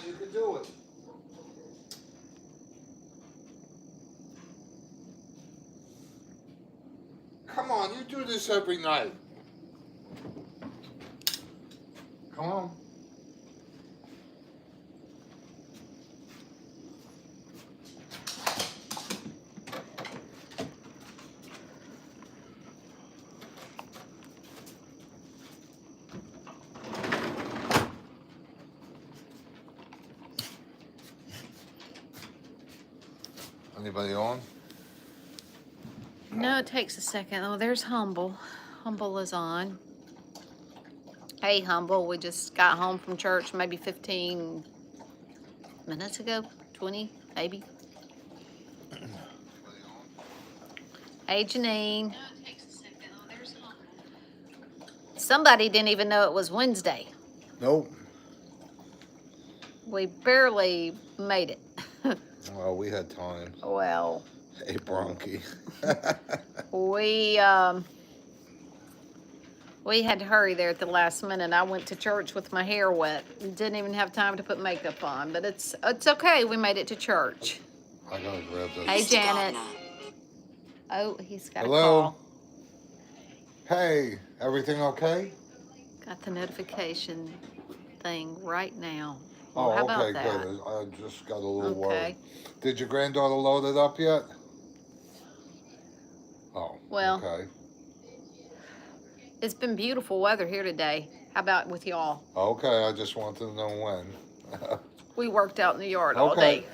You can do it. Come on, you do this every night. Come on. Anybody on? No, it takes a second. Oh, there's Humble. Humble is on. Hey, Humble, we just got home from church maybe 15 minutes ago. 20, maybe. Hey, Janine. No, it takes a second. Oh, there's Humble. Somebody didn't even know it was Wednesday. Nope. We barely made it. Well, we had time. Well. Hey, Bronchi. We had to hurry there at the last minute. I went to church with my hair wet. Didn't even have time to put makeup on, but it's okay. We made it to church. I gotta grab this. Hey, Janet. Oh, he's got Hello? a call. Hey, everything okay? Got the notification thing right now. Oh, How about okay, that? good. I just got a little Okay. worried. Did your granddaughter load it up yet? Oh, Well, okay. it's been beautiful weather here today. How about with y'all? Okay, I just wanted to know when. We worked out in the yard all day.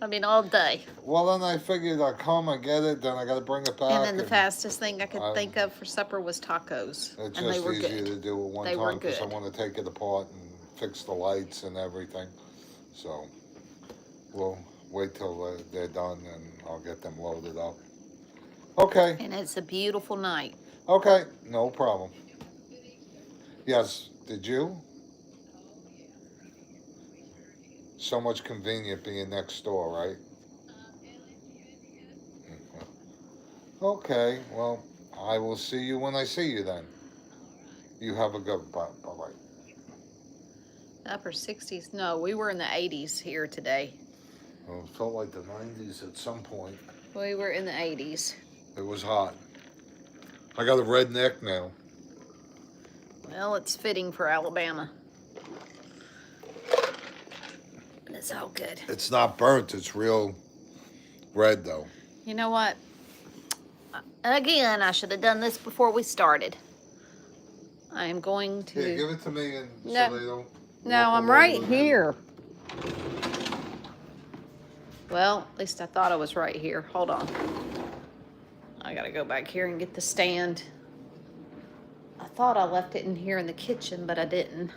I mean, all day. Well, then I figured I'd come and get it, then I got to bring it back. And then the fastest thing I could think of for supper was tacos. It's and they just were easier good. to do it one They were time because I good. want to take it apart and fix the lights and everything. So we'll wait till they're done and I'll get them loaded up. Okay. And it's a beautiful night. Okay, no problem. Yes, did you? So much convenient being next door, right? Okay, well, I will see you when I see you then. You have a good bye-bye. Upper 60s. No, we were in the 80s here today. Well, it felt like the 90s at some point. We were in the 80s. It was hot. I got a red neck now. Well, it's fitting for Alabama. It's all good. It's not burnt. It's real red, though. You know what? Again, I should have done this before we started. I am going to... Here, give it to me and No. so they don't... No, I'm right here. Well, at least I thought I was right here. Hold on. I gotta go back here and get the stand. I thought I left it in here in the kitchen, but I didn't.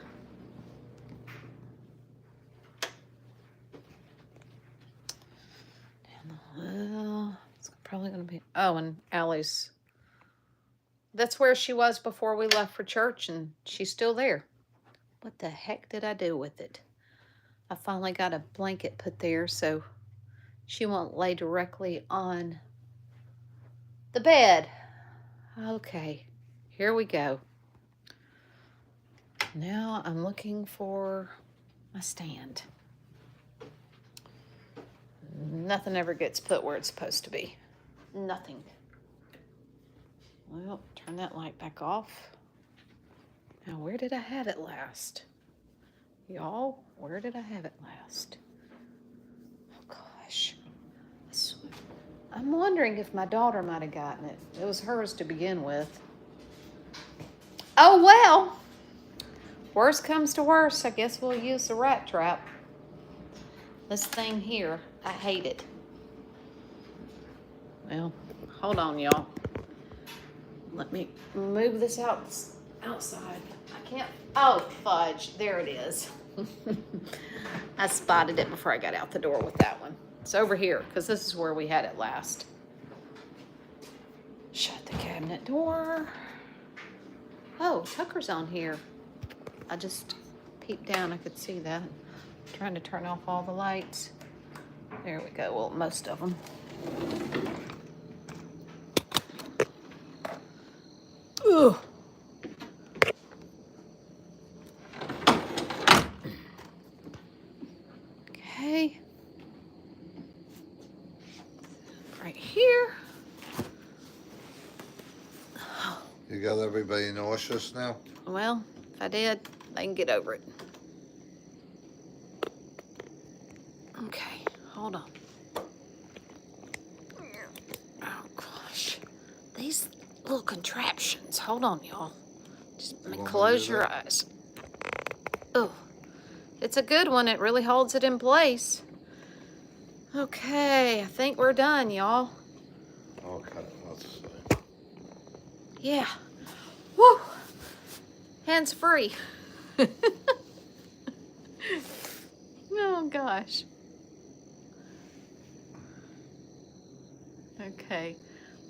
Well, it's probably gonna be... Oh, and Allie's... That's where she was before we left for church, and she's still there. What the heck did I do with it? I finally got a blanket put there so she won't lay directly on the bed. Okay, here we go. Now I'm looking for my stand. Nothing ever gets put where it's supposed to be. Nothing. Well, turn that light back off. Now, where did I have it last? Y'all, where did I have it last? Oh, gosh. I'm wondering if my daughter might have gotten it. It was hers to begin with. Oh, well. Worst comes to worst, I guess we'll use the rat trap. This thing here, I hate it. Well, hold on, y'all. Let me move this outside. I can't. Oh, fudge. There it is. I spotted it before I got out the door with that one. It's over here because this is where we had it last. Shut the cabinet door. Oh, Tucker's on here. I just peeped down. I could see that. I'm trying to turn off all the lights. There we go. Well, most of them. Ugh. You got everybody nauseous now? Well, if I did, they can get over it. Okay, hold on. Oh, gosh. These little contraptions. Hold on, y'all. Just You want me to close do your that? eyes. Oh, it's a good one. It really holds it in place. Okay, I think we're done, y'all. Okay, let's see. Yeah. Woo! Hands free. Oh, gosh. Okay.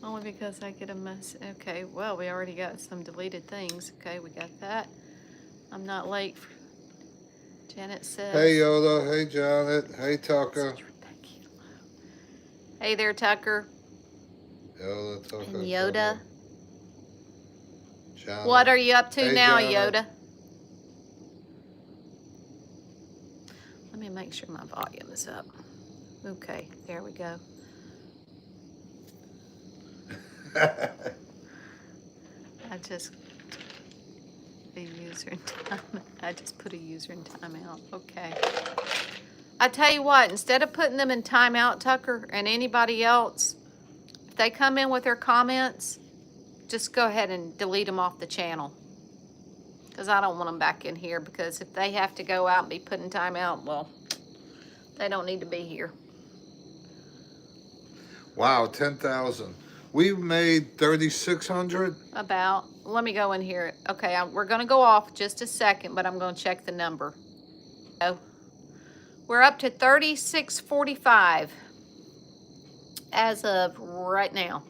Only because I get a mess. Okay, well, we already got some deleted things. Okay, we got that. I'm not late. Janet says. Hey Yoda, hey Janet, hey Tucker. Hey there, Tucker. Yoda, Tucker, And Yoda. Janet. What are you up to hey, now, Janet. Yoda? Let me make sure my volume is up. Okay, there we go. I just a user in time. I just put a user in timeout. Okay. I tell you what, instead of putting them in timeout, Tucker, and anybody else, if they come in with their comments, just go ahead and delete them off the channel. Because I don't want them back in here, because if they have to go out and be put in timeout, well, they don't need to be here. Wow, 10,000. We've made 3,600. About, let me go in here. Okay, we're going to go off just a second, but I'm going to check the number. So, we're up to 3645 as of right now.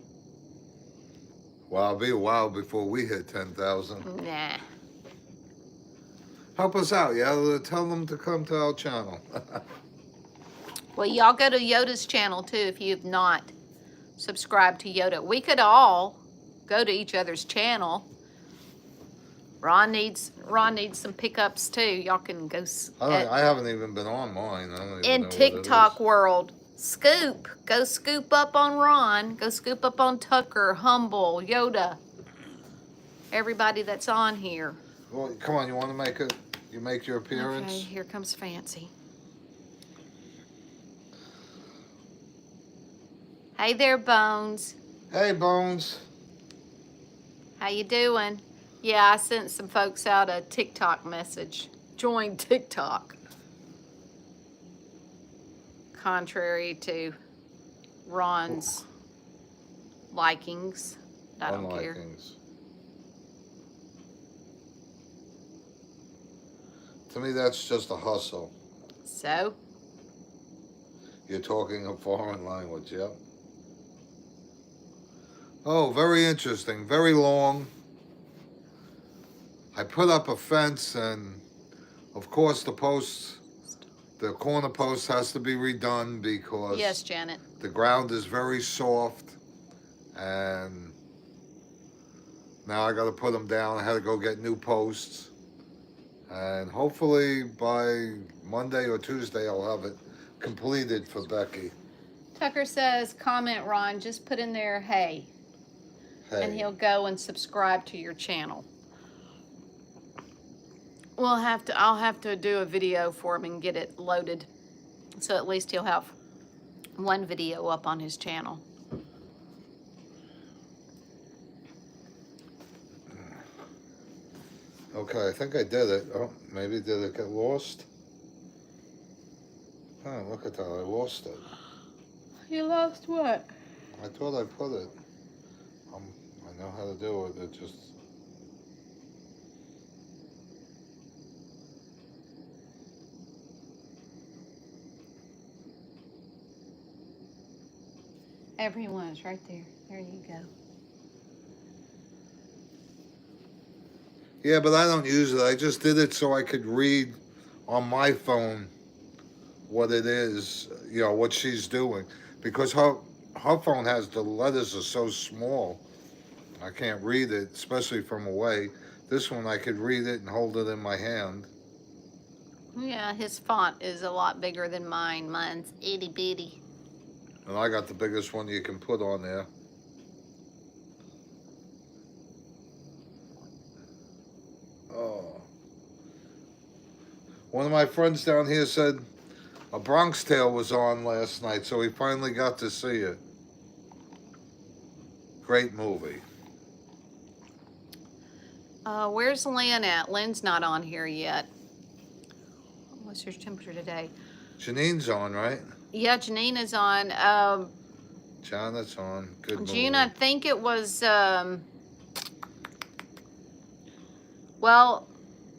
Wow, it'll be a while before we hit 10,000. Nah. Help us out, yeah? Tell them to come to our channel. Well, y'all go to Yoda's channel too if you have not subscribed to Yoda. We could all go to each other's channel. Ron needs some pickups too. Y'all can go. I haven't even been on mine. I don't even in know TikTok world, go scoop up on Ron. Go scoop up on Tucker, Humble, Yoda. Everybody that's on here. Well, come on, you want to make it? You make your appearance? Okay, here comes Fancy. Hey there, Bones. Hey, Bones. How you doing? Yeah, I sent some folks out a TikTok message. Join TikTok. Contrary to Ron's likings. I don't care. To me, that's just a hustle. So? You're talking a foreign language, yeah? Oh, very interesting. Very long. I put up a fence, and of course the corner post has to be redone because yes, Janet. The ground is very soft, and now I got to put them down. I had to go get new posts, and hopefully by Monday or Tuesday I'll have it completed for Becky. Tucker says, comment, Ron, just put in there, hey. And he'll go and subscribe to your channel. I'll have to do a video for him and get it loaded. So at least he'll have one video up on his channel. Okay, I think I did it. Oh, maybe did it get lost? Oh, look at that, I lost it. You lost what? I thought I put it. I know how to do it, it just... Everyone's right there. There you go. Yeah, but I don't use it. I just did it so I could read on my phone what it is, you know, what she's doing. Because her phone has, the letters are so small, I can't read it, especially from away. This one I could read it and hold it in my hand. Yeah, his font is a lot bigger than mine. Mine's itty bitty. And I got the biggest one you can put on there. Oh. One of my friends down here said A Bronx Tale was on last night, so we finally got to see it. Great movie. Where's Lynn at? Lynn's not on here yet. What's your temperature today? Janine's on, right? Yeah, Janine is on. Janet's on. Good movie. June, I think it was, well,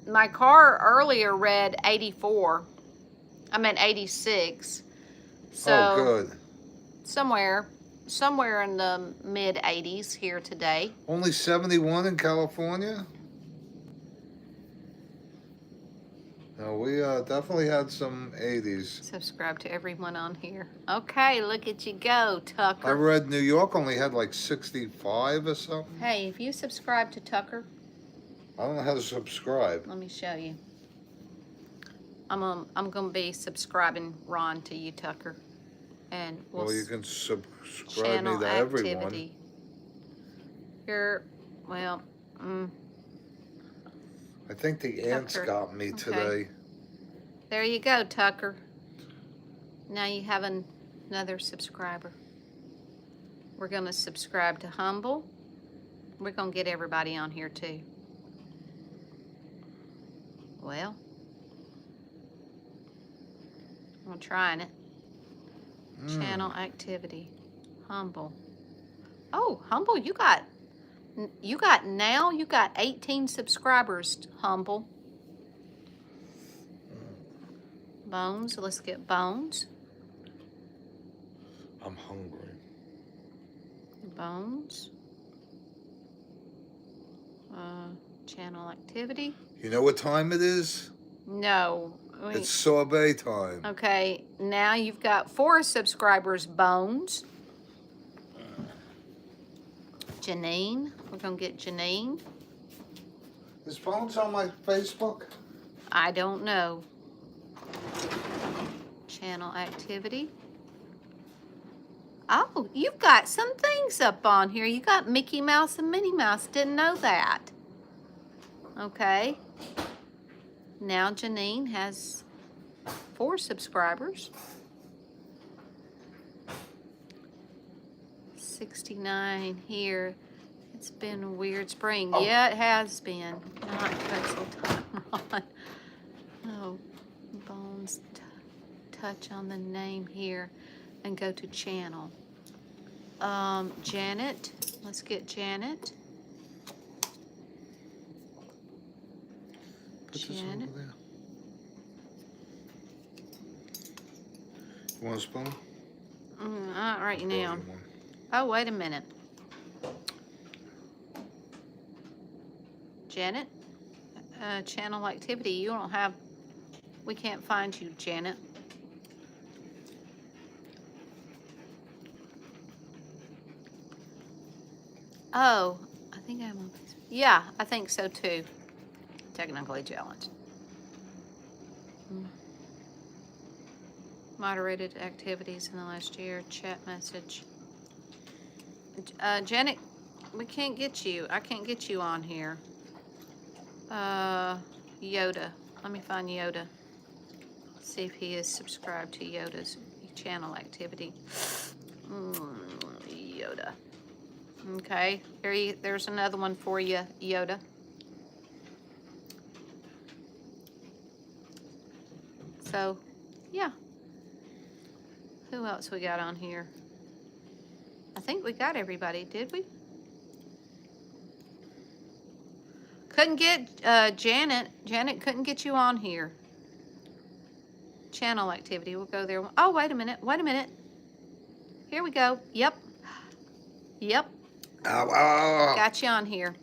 my car earlier read 84. I meant 86. So Oh, good. somewhere in the mid 80s here today. Only 71 in California? No, we definitely had some 80s. Subscribe to everyone on here. Okay, look at you go, Tucker. I read New York only had like 65 or something. Hey, if you subscribe to Tucker, I don't know how to subscribe. let me show you. I'm gonna be subscribing Ron to you, Tucker, and Well, you can subscribe channel me to activity. everyone. Here, well, I think the ants Tucker. got me Okay. today. there you go, Tucker. Now you have another subscriber. We're gonna subscribe to Humble. We're gonna get everybody on here too. Well, I'm trying it. Channel activity, Humble. Oh, Humble, you got 18 subscribers, Humble. Bones, let's get Bones. I'm hungry. Bones. Channel activity. You know what time it is? No. It's sorbet time. Okay, now you've got 4 subscribers, Bones. Janine, we're gonna get Janine. Is Bones on my Facebook? I don't know. Channel activity. Oh, you've got some things up on here. You got Mickey Mouse and Minnie Mouse. Didn't know that. Okay. Now Janine has 4 subscribers. 69 here. It's been a weird spring. Oh. Yeah, it has been. Not pretzel time, Ron. Oh, Bones, touch on the name here and go to channel. Janet, let's get Janet. Put this Janet. over there. You want a spoon? Not right I'll now. borrow you one. Oh, wait a minute. Janet, channel activity. You don't have, we can't find you, Janet. Oh, I think I'm on Facebook. Yeah, I think so too. Technically challenged. Moderated activities in the last year. Chat message. Janet, we can't get you. I can't get you on here. Yoda. Let me find Yoda. See if he is subscribed to Yoda's channel activity. Yoda. Okay, there's another one for you, Yoda. So, yeah. Who else we got on here? I think we got everybody, did we? Couldn't get Janet. Janet couldn't get you on here. Channel activity. We'll go there. Oh, wait a minute. Wait a minute. Here we go. Yep. Yep. Ow, ow, ow. Got you on here.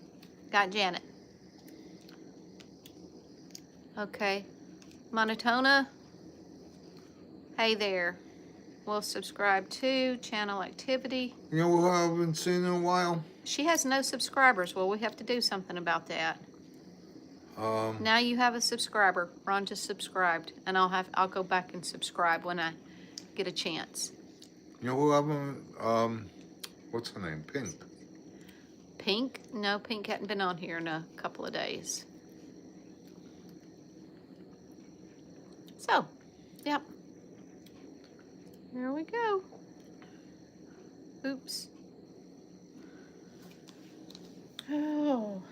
Got Janet. Okay. Monotona. Hey there. We'll subscribe to channel activity. You know who I haven't seen in a while? She has no subscribers. Well, we have to do something about that. Now you have a subscriber. Ron just subscribed, and I'll go back and subscribe when I get a chance. You know who I haven't, what's her name? Pink. Pink? No, Pink hadn't been on here in a couple of days. So, yep. There we go. Oops. Oh.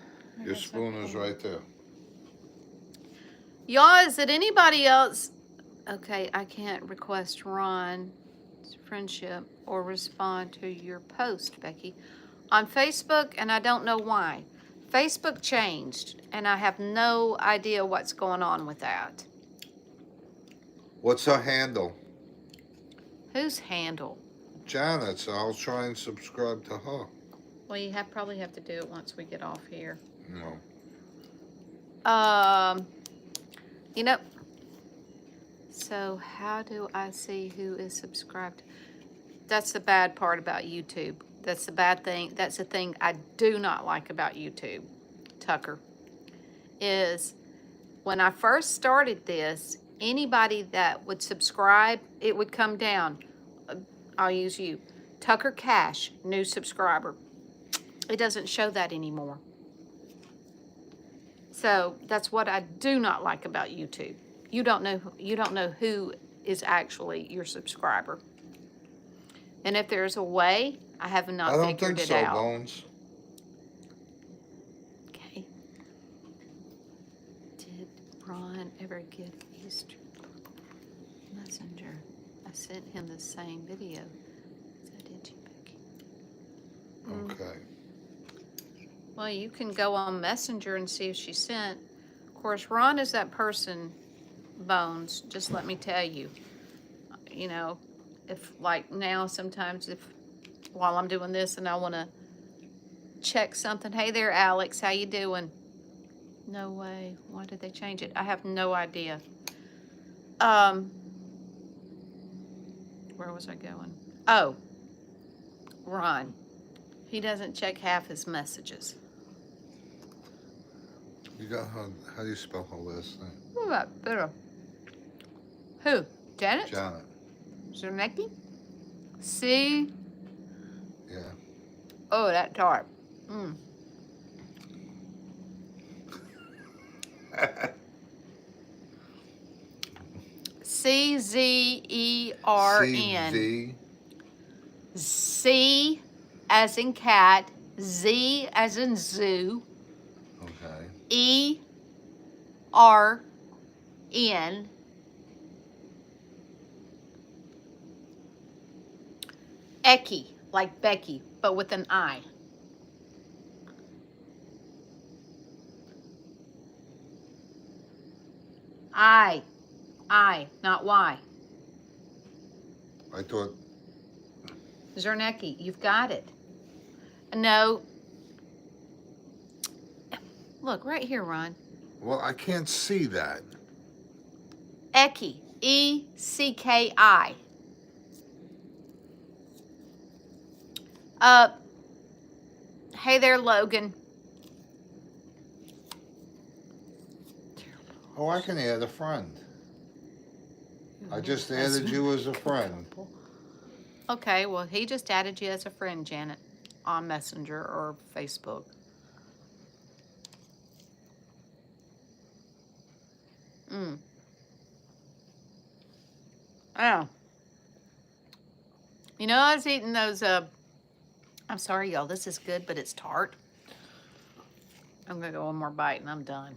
Your spoon is right there. Y'all, is it anybody else? Okay, I can't request Ron's friendship or respond to your post, Becky. On Facebook, and I don't know why. Facebook changed, and I have no idea what's going on with that. What's her handle? Whose handle? Janet's. I'll try and subscribe to her. Well, you probably have to do it once we get off here. No. You know, so how do I see who is subscribed? That's the bad part about YouTube. That's the bad thing. That's the thing I do not like about YouTube, Tucker, is when I first started this, anybody that would subscribe, it would come down. I'll use you. Tucker Cash, new subscriber. It doesn't show that anymore. So that's what I do not like about YouTube. You don't know who is actually your subscriber. And if there's a way, I have not figured it out. I don't think so, Bones. Okay. Did Ron ever get Easter Messenger? I sent him the same video. So did you, Becky? Okay. Well, you can go on Messenger and see if she sent. Of course, Ron is that person, Bones, just let me tell you. You know, if like now sometimes if while I'm doing this and I want to check something, hey there, Alex, how you doing? No way. Why did they change it? I have no idea. Where was I going? Oh, Ron. He doesn't check half his messages. You got her. How do you spell her last name? What about better? Who? Janet? Janet. Zernecki? C. Yeah. Oh, that tart. CZERN. CZ. C as in cat, Z as in zoo, Okay. ERN. Eki, like Becky, but with an I. I, not Y. I thought. Zernecki, you've got it. No. Look, right here, Ron. Well, I can't see that. Eki, E-C-K-I. Hey there, Logan. Oh, I can add a friend. I just added you as a friend. Okay, well, he just added you as a friend, Janet, on Messenger or Facebook. Oh. You know, I was eating those, I'm sorry, y'all, this is good, but it's tart. I'm going to go one more bite and I'm done.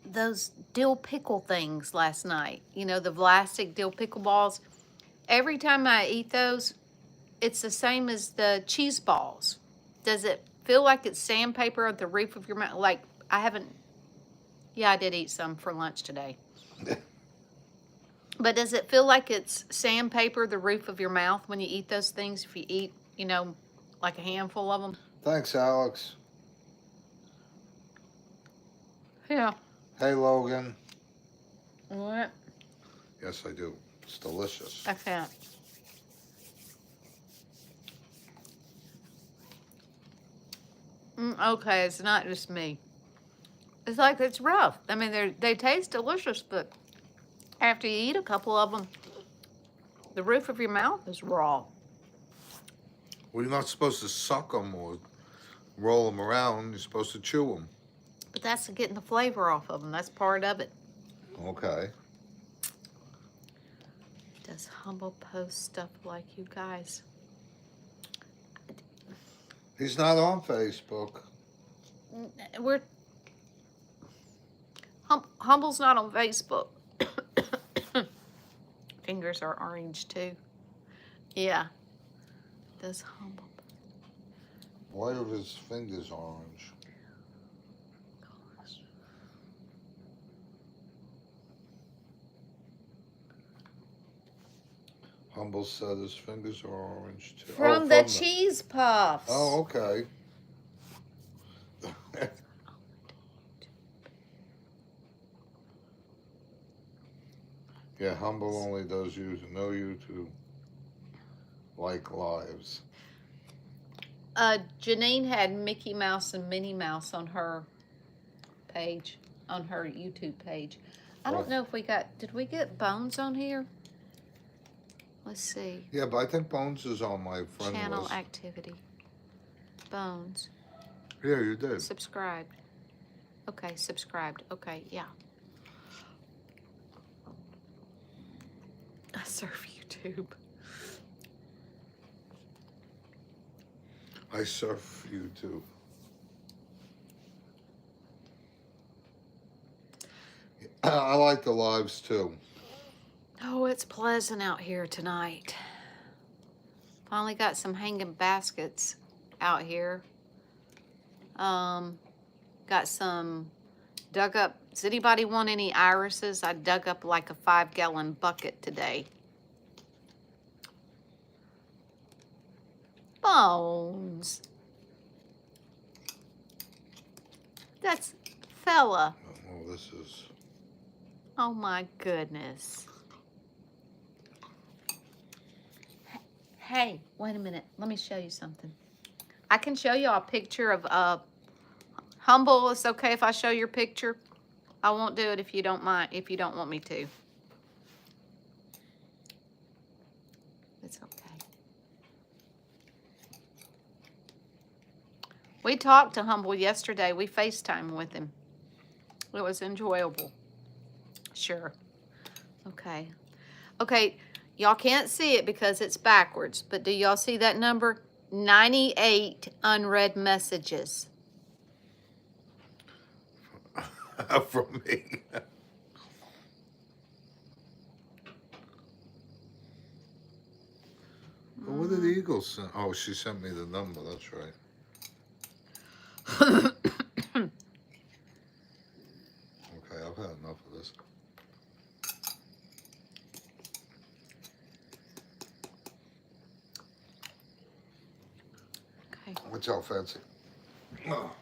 Those dill pickle things last night, you know, the Vlasic dill pickle balls. Every time I eat those, it's the same as the cheese balls. Does it feel like it's sandpaper at the roof of your mouth? Like, I haven't, yeah, I did eat some for lunch today. But does it feel like it's sandpaper the roof of your mouth when you eat those things? If you eat, you know, like a handful of them? Thanks, Alex. Yeah. Hey, Logan. What? Yes, I do. It's delicious. I can't. Okay, it's not just me. It's like it's rough. I mean, they taste delicious, but after you eat a couple of them, the roof of your mouth is raw. Well, you're not supposed to suck them or roll them around. You're supposed to chew them. But that's getting the flavor off of them. That's part of it. Okay. Does Humble post stuff like you guys? He's not on Facebook. We're Humble's not on Facebook. Fingers are orange too. Yeah. Does Humble? Why are his fingers orange? Gosh. Humble said his fingers are orange too. From the cheese puffs. Oh, okay. Yeah, Humble only does no YouTube like lives. Janine had Mickey Mouse and Minnie Mouse on her page, on her YouTube page. I don't know if we got, did we get Bones on here? Let's see. Yeah, but I think Bones is on my friend Channel list. activity. Bones. Yeah, you did. Subscribed. Okay, subscribed. Okay, yeah. I surf YouTube. I surf YouTube. I like the lives too. Oh, it's pleasant out here tonight. Finally got some hanging baskets out here. Got some dug up. Does anybody want any irises? I dug up like a 5-gallon bucket today. Bones. That's fella. Oh, this is. Oh my goodness. Hey, wait a minute. Let me show you something. I can show you a picture of Humble. It's okay if I show your picture. I won't do it if you don't mind, if you don't want me to. It's okay. We talked to Humble yesterday. We FaceTimed with him. It was enjoyable. Sure. Okay. Okay, y'all can't see it because it's backwards, but do y'all see that number? 98 unread messages. From me. But what did the Eagles send? Oh, she sent me the number. That's right. Okay, I've had enough of this. Okay. What's y'all fancy? Oh.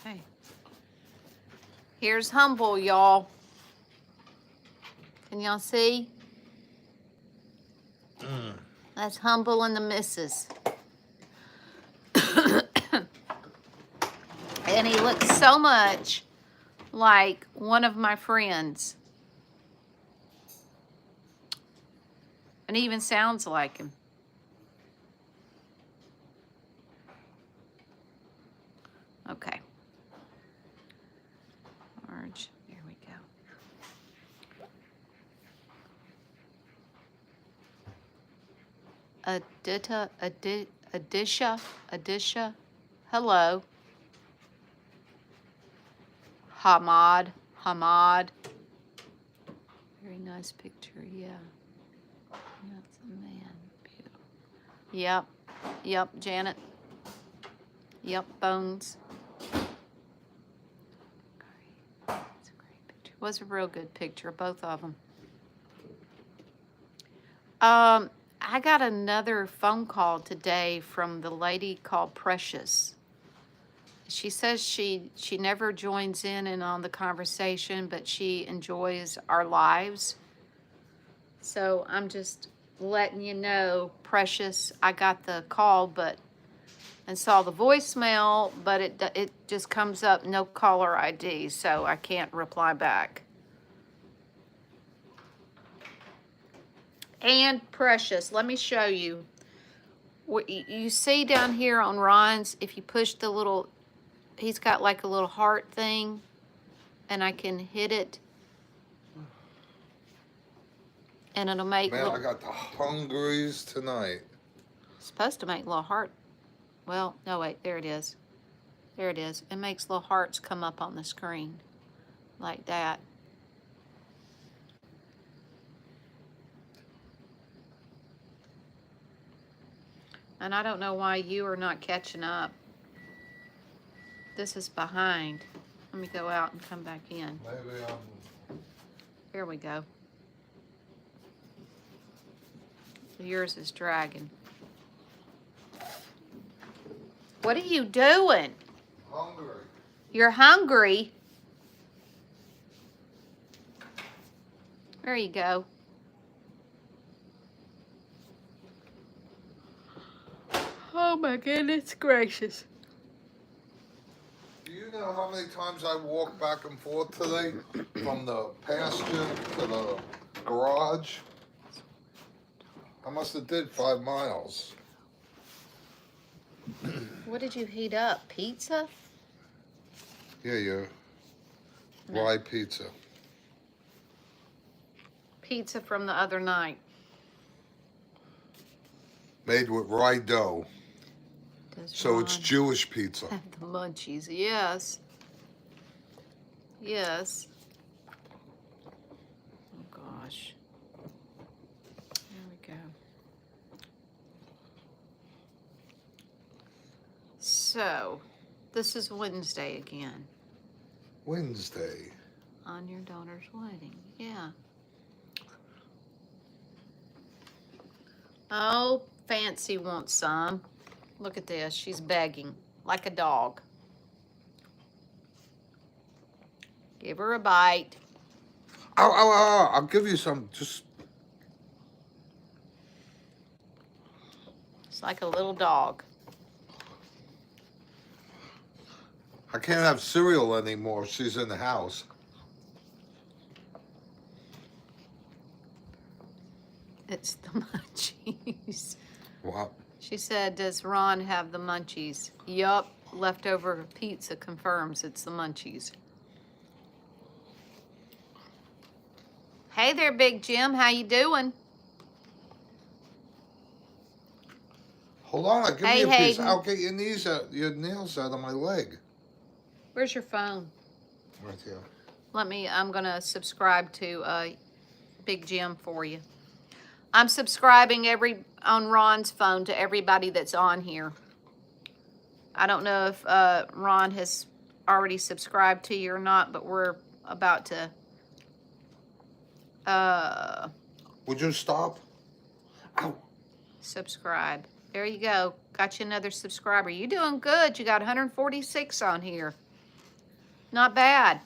Okay. Here's Humble, y'all. Can y'all see? That's Humble and the missus. And he looks so much like one of my friends. And he even sounds like him. Okay. Orange. There we go. Adisha. Hello. Hamad. Very nice picture, yeah. That's a man. Beautiful. Yep, Janet. Yep, Bones. Great. That's a great picture. It was a real good picture, both of them. I got another phone call today from the lady called Precious. She says she never joins in and on the conversation, but she enjoys our lives. So I'm just letting you know, Precious, I got the call, and saw the voicemail, but it just comes up no caller ID, so I can't reply back. And Precious, let me show you. What you see down here on Ron's, if you push the little, he's got like a little heart thing, and I can hit it, and it'll make Man, little, I got the hungries tonight. it's supposed to make little heart. Well, no, wait, there it is. There it is. It makes little hearts come up on the screen like that. And I don't know why you are not catching up. This is behind. Let me go out and come back in. Maybe Here we go. Yours is dragging. What are you doing? hungry. You're hungry? There you go. Oh my goodness gracious. Do you know how many times I walked back and forth today from the pasture to the garage? I must have did 5 miles. What did you heat up? Pizza? Yeah. No. Rye pizza. Pizza from the other night. Made with rye dough. Does So it's Ron Jewish pizza. have the munchies? Yes. Yes. Oh gosh. There we go. So, this is Wednesday again. Wednesday. On your daughter's wedding. Yeah. Oh, Fancy wants some. Look at this. She's begging like a dog. Give her a bite. Ow. I'll give you some. Just. It's like a little dog. I can't have cereal anymore if she's in the house. It's the munchies. What? She said, does Ron have the munchies? Yup. Leftover pizza confirms it's the munchies. Hey there, Big Jim. How you doing? Hold on, I'll give Hey, you a piece. Hayden. I'll get your nails out of my leg. Where's your phone? Right here. I'm going to subscribe to Big Jim for you. I'm subscribing on Ron's phone to everybody that's on here. I don't know if Ron has already subscribed to you or not, but we're about to Would you stop? Ow. subscribe. There you go. Got you another subscriber. You doing good. You got 146 on here. Not bad.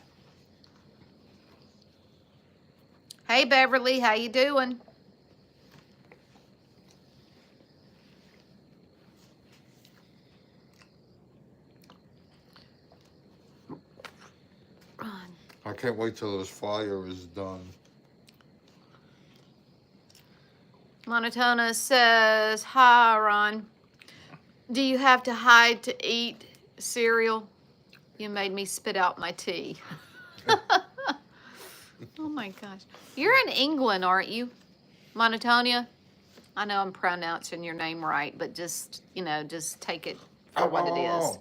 Hey, Beverly. How you doing? Ron. I can't wait till this fire is done. Monotona says, hi, Ron. Do you have to hide to eat cereal? You made me spit out my tea. Oh my gosh. You're in England, aren't you? Monotonia? I know I'm pronouncing your name right, but just take it for what it is.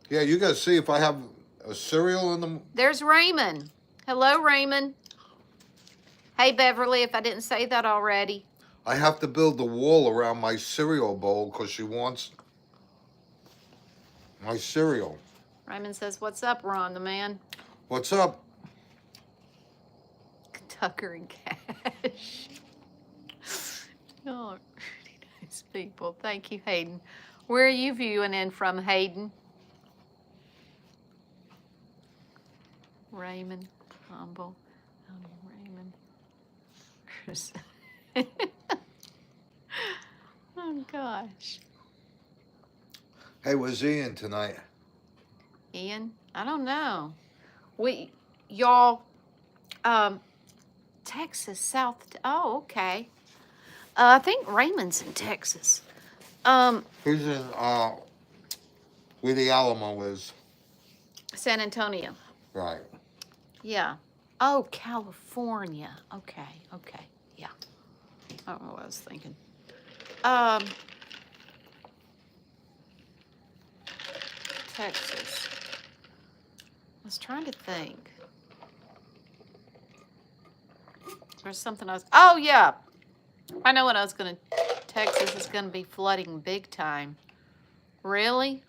Yeah, you gotta see if I have a cereal in the... There's Raymond. Hello, Raymond. Hey, Beverly, if I didn't say that already. I have to build the wall around my cereal bowl because she wants my cereal. Raymond says, what's up, Ron, the man? What's up? Tucker and Cash. Y'all are pretty nice people. Thank you, Hayden. Where are you viewing in from, Hayden? Raymond, humble. Raymond. Oh, gosh. Hey, where's Ian tonight? Ian? I don't know. Y'all, Texas, South. Oh, okay. I think Raymond's in Texas. He's in where the Alamo is. San Antonio. Right. Yeah. Oh, California. Okay. Okay. Yeah. I don't know what I was thinking. Texas. I was trying to think. There's something else. Oh, yeah. I know what I was going to. Texas is going to be flooding big time. Really?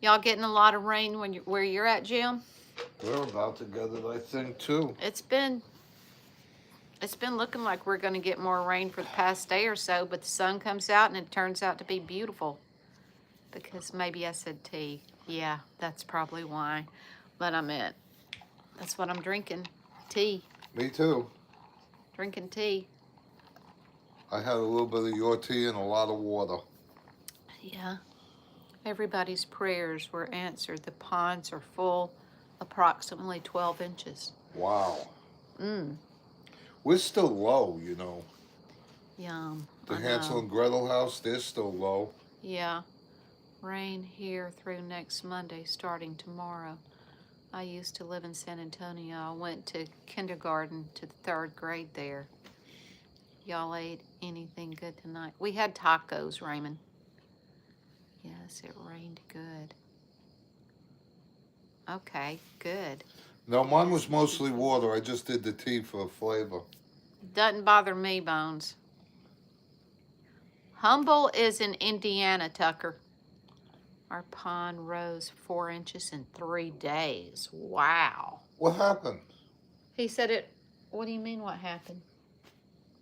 Y'all getting a lot of rain when where you're at, Jim? We're about to get it, I think, too. It's been looking like we're going to get more rain for the past day or so, but the sun comes out and it turns out to be beautiful. Because maybe I said tea. Yeah, that's probably why. But I meant, that's what I'm drinking. Tea. Me too. Drinking tea. I had a little bit of your tea and a lot of water. Yeah. Everybody's prayers were answered. The ponds are full, approximately 12 inches. Wow. Mm. We're still low, you know. Yum. The Hansel and Gretel house, they're still low. Yeah. Rain here through next Monday, starting tomorrow. I used to live in San Antonio. I went to kindergarten to the 3rd grade there. Y'all ate anything good tonight? We had tacos, Raymond. Yes, it rained good. Okay, good. No, mine was mostly water. I just did the tea for flavor. Doesn't bother me, Bones. Humble is in Indiana, Tucker. Our pond rose 4 inches in 3 days. Wow. What happened? He said it. What do you mean? What happened?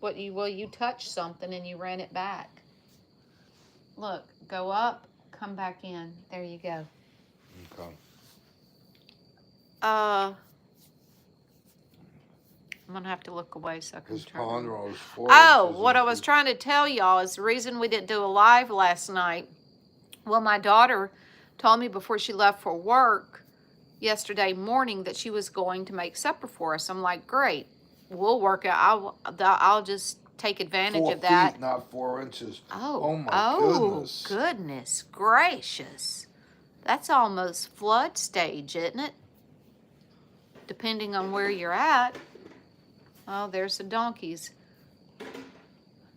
You touched something and you ran it back. Look, go up, come back in. There you go. Okay. I'm gonna have to look away so I can His turn. pond rose 4 Oh, inches what in I was trying to tell y'all is the reason we didn't do a live last night. Well, my daughter told me before she left for work yesterday morning that she was going to make supper for us. I'm like, great, we'll work it. I'll just take advantage 4 of that. feet, not 4 inches. Oh my goodness. Goodness gracious. That's almost flood stage, isn't it? Depending on where you're at. Oh, there's the donkeys.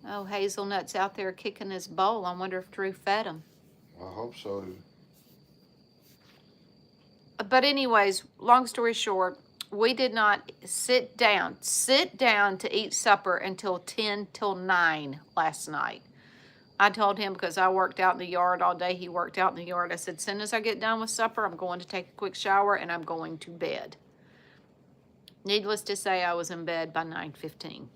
Oh, Hazelnut's out there kicking his bowl. I wonder if Drew fed him. I hope so. But anyways, long story short, we did not sit down to eat supper until 10 till 9 last night. I told him, because I worked out in the yard all day, he worked out in the yard. I said, as soon as I get done with supper, I'm going to take a quick shower and I'm going to bed. Needless to say, I was in bed by 9:15.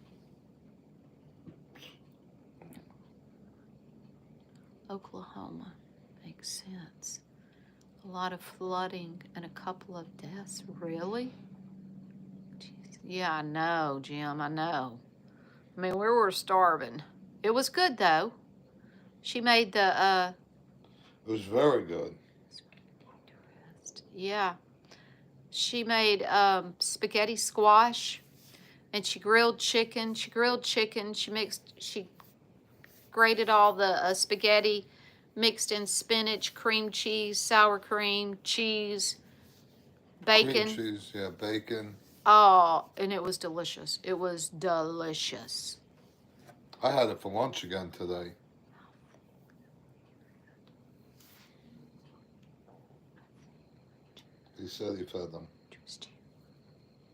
Oklahoma. Makes sense. A lot of flooding and a couple of deaths. Really? Jeez. Yeah, I know, Jim. I know. I mean, we were starving. It was good, though. She made the, It was very good. yeah. She made spaghetti squash, and she grilled chicken. She grated all the spaghetti, mixed in spinach, cream cheese, sour cream, cheese, bacon. Cream cheese, yeah, bacon. Oh, and it was delicious. It was delicious. I had it for lunch again today. He said he fed them.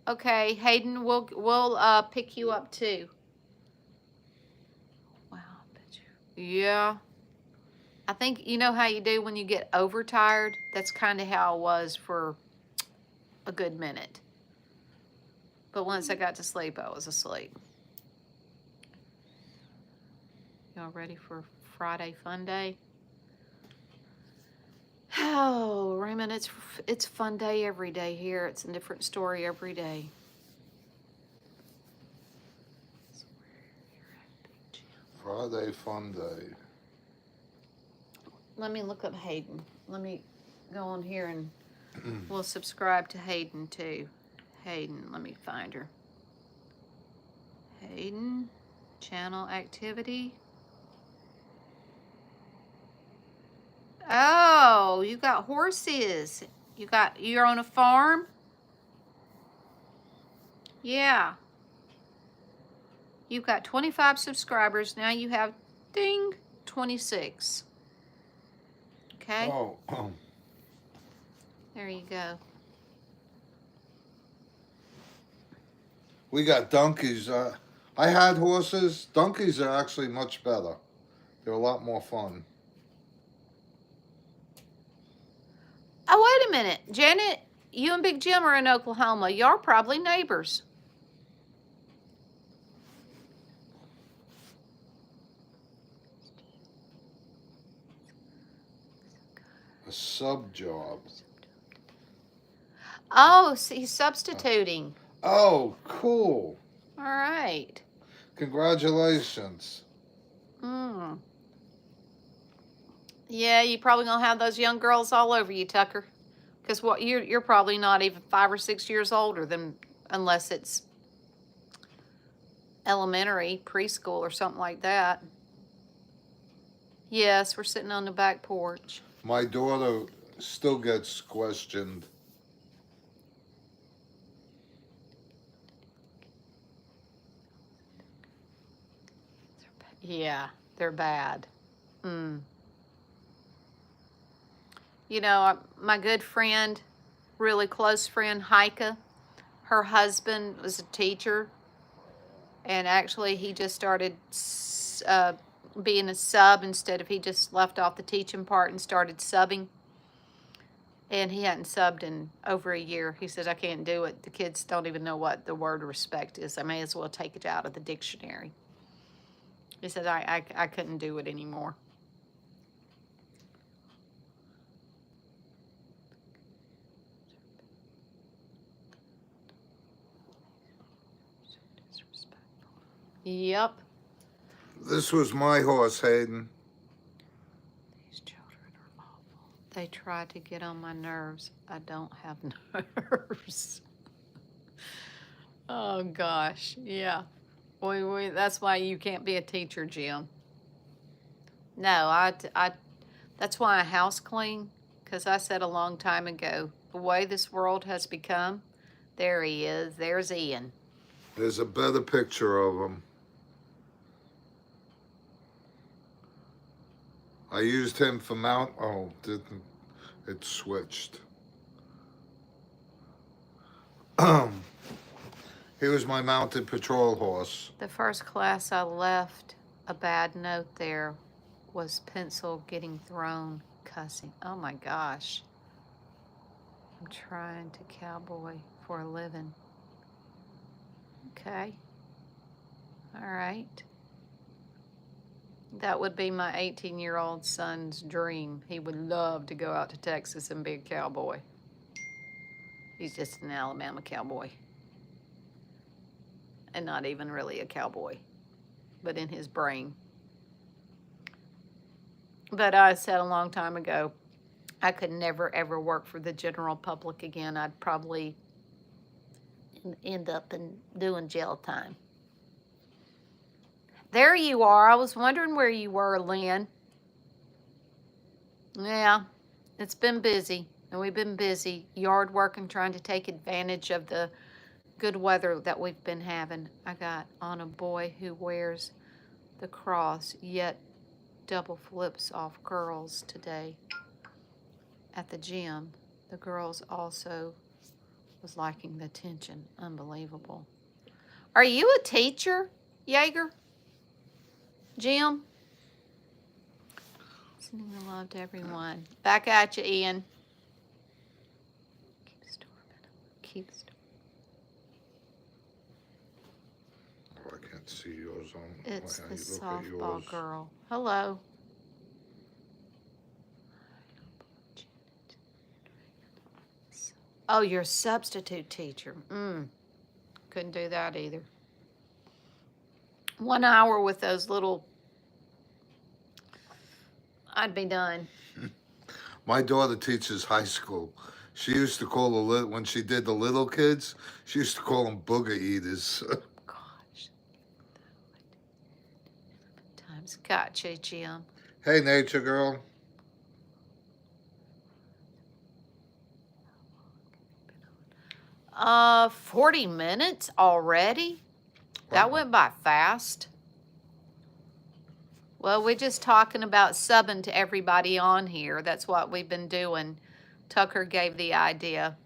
Okay, Hayden, we'll pick you up too. Wow, yeah. I think you know how you do when you get overtired? That's kind of how I was for a good minute. But once I got to sleep, I was asleep. Y'all ready for Friday Fun Day? Oh, Raymond, it's fun day every day here. It's a different story every day. Friday Fun Day. Let me look up Hayden. Let me go on here and we'll subscribe to Hayden too. Hayden, let me find her. Hayden, channel activity. Oh, you got horses. You're on a farm? Yeah. You've got 25 subscribers. Now you have, ding, 26. Okay? Oh, There you go. we got donkeys. I had horses. Donkeys are actually much better. They're a lot more fun. Oh, wait a minute. Janet, you and Big Jim are in Oklahoma. Y'all probably neighbors. A sub job. Oh, so he's substituting. Oh, cool. All right. Congratulations. Yeah, you probably gonna have those young girls all over you, Tucker. Because what you're probably not even 5 or 6 years older than, unless it's elementary, preschool, or something like that. Yes, we're sitting on the back porch. My daughter still gets questioned. Yeah, they're bad. You know, my good friend, really close friend, Heike, her husband was a teacher, and actually he just started being a sub instead of, he just left off the teaching part and started subbing. And he hadn't subbed in over a year. He said, I can't do it. The kids don't even know what the word respect is. I may as well take it out of the dictionary. He said, I couldn't do it anymore. Yep. This was my horse, Hayden. These children are awful. They try to get on my nerves. I don't have nerves. Oh, gosh. Yeah. That's why you can't be a teacher, Jim. No, that's why I house clean, because I said a long time ago, the way this world has become, there he is. There's Ian. There's a better picture of him. I used him for mount. Oh, didn't it switched? He was my mounted patrol horse. The first class I left, a bad note there was pencil getting thrown, cussing. Oh my gosh. I'm trying to cowboy for a living. Okay. All right. That would be my 18-year-old son's dream. He would love to go out to Texas and be a cowboy. He's just an Alabama cowboy. And not even really a cowboy, but in his brain. But I said a long time ago, I could never, ever work for the general public again. I'd probably end up doing jail time. There you are. I was wondering where you were, Lynn. Yeah, it's been busy. And we've been busy yard working, trying to take advantage of the good weather that we've been having. I got on a boy who wears the cross, yet double flips off girls today at the gym. The girls also was liking the attention. Unbelievable. Are you a teacher, Jaeger? Jim? Sending the love to everyone. Back at you, Ian. Keep storming. Keep storming. Oh, I can't see yours on. It's How the you look at softball yours. girl. Hello. Oh, you're a substitute teacher. Couldn't do that either. 1 hour with those little, I'd be done. My daughter teaches high school. She used to call when she did the little kids, she used to call them booger eaters. Gosh. Time's gotcha, Jim. Hey, nature girl. 40 minutes already? That Wow. went by fast. Well, we're just talking about subbing to everybody on here. That's what we've been doing. Tucker gave the idea,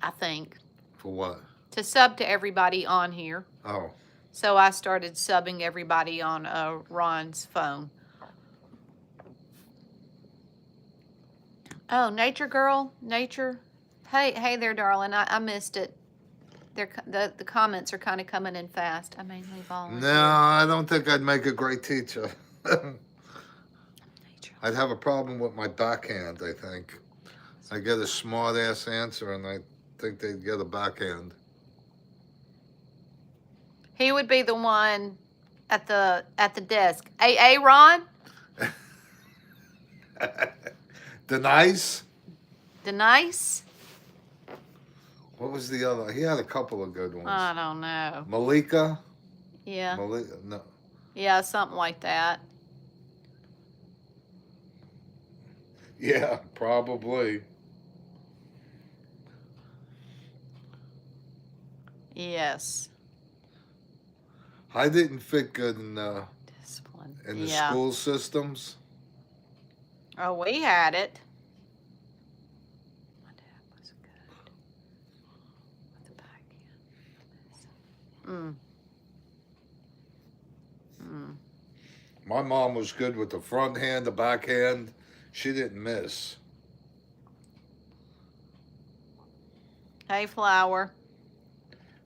I think, For what? to sub to everybody on here. Oh. So I started subbing everybody on Ron's phone. Oh, Nature Girl, Nature. Hey there, darling. I missed it. The comments are kind of coming in fast. I mainly volunteer. No, I don't think I'd make a great teacher. I'd have a problem with my backhand, I think. I get a smart ass answer and I think they'd get a backhand. He would be the one at the desk. Hey, Ron? Denise? Denise? What was the other? He had a couple of good ones. I don't know. Malika? Yeah. No. Yeah, something like that. Yeah, probably. Yes. I didn't fit good in Discipline. the school systems. Oh, we had it. My dad was good with the backhand. My mom was good with the front hand, the backhand. She didn't miss. Hey, Flower.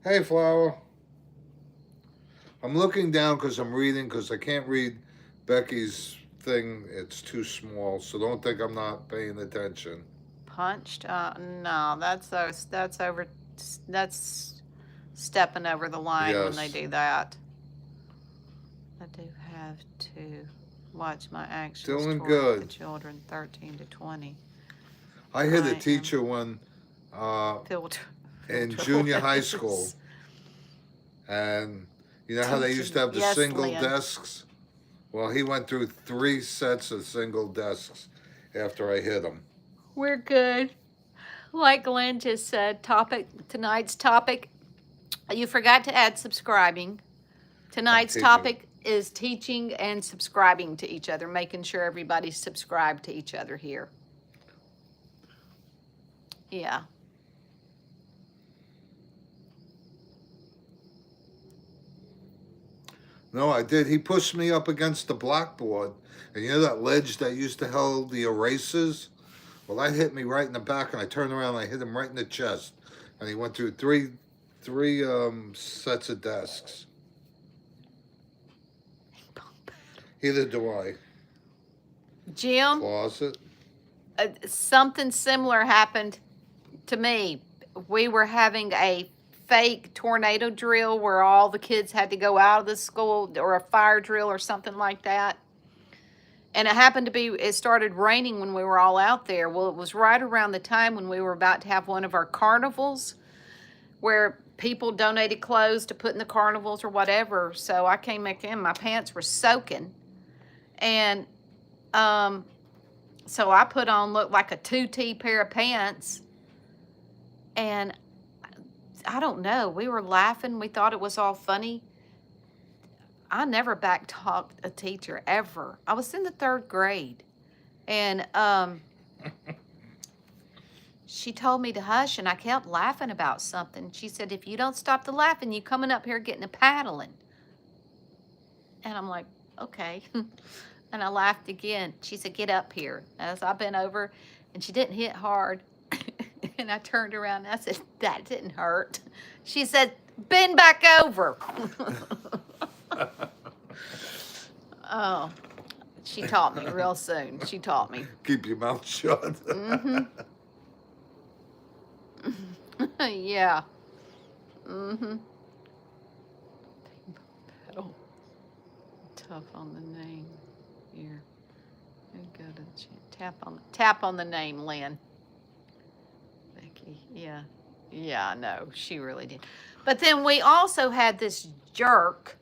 Hey, Flower. I'm looking down because I'm reading because I can't read Becky's thing. It's too small, so don't think I'm not paying attention. Punched? No, that's over. That's stepping over the line when they do that. I do have to watch my actions Doing toward good. the children 13 to 20. I hit a teacher when in junior high school, and you know how they used to have the single desks? Well, he went through 3 sets of single desks after I hit him. We're good. Like Glenn just said, tonight's topic, you forgot to add subscribing. Tonight's topic is teaching and subscribing to each other, making sure everybody's subscribed to each other here. Yeah. No, I did. He pushed me up against the blackboard. And you know that ledge that used to hold the erasers? Well, that hit me right in the back, and I turned around and I hit him right in the chest. And he went through three sets of desks. Either do I. Jim? Closet. Something similar happened to me. We were having a fake tornado drill where all the kids had to go out of the school, or a fire drill or something like that. And it started raining when we were all out there. Well, it was right around the time when we were about to have one of our carnivals where people donated clothes to put in the carnivals or whatever. So I came back in, my pants were soaking. And so I put on, looked like a 2T pair of pants. And I don't know, we were laughing. We thought it was all funny. I never back-talked a teacher, ever. I was in the 3rd grade. And she told me to hush, and I kept laughing about something. She said, if you don't stop the laughing, you coming up here getting a paddling. And I'm like, okay. And I laughed again. She said, get up here. As I bent over, and she didn't hit hard. And I turned around and I said, that didn't hurt. She said, bend back over. Oh, she taught me real soon. She taught me. Keep your mouth shut. Mm-hmm. Yeah. Mm-hmm. Pedal. Tough on the name here. Go to the tap on the name, Lynn. Becky. Yeah. Yeah, I know. She really did. But then we also had this jerk.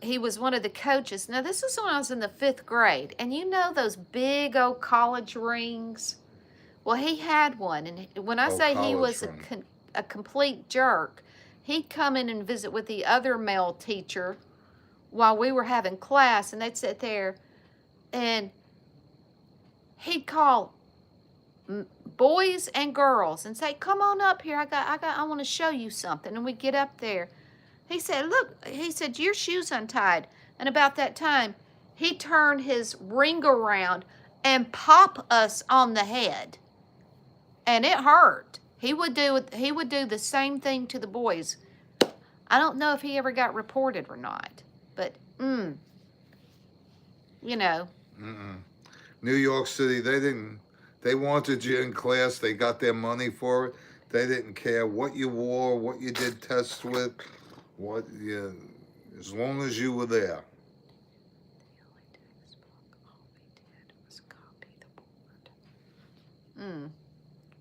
He was one of the coaches. Now, this was when I was in the 5th grade. And you know those big old college rings? Well, he had one, and when I Oh, say he college was friend. a complete jerk, he'd come in and visit with the other male teacher while we were having class, and they'd sit there, and he'd call boys and girls and say, "Come on up here. I want to show you something." And we'd get up there. He said, "Look," he said, "your shoe's untied." And about that time, he turned his ring around and pop us on the head. And it hurt. He would do the same thing to the boys. I don't know if he ever got reported or not, but you know. New York City, they wanted you in class. They got their money for it. They didn't care what you wore, what you did tests with, as long as you were there.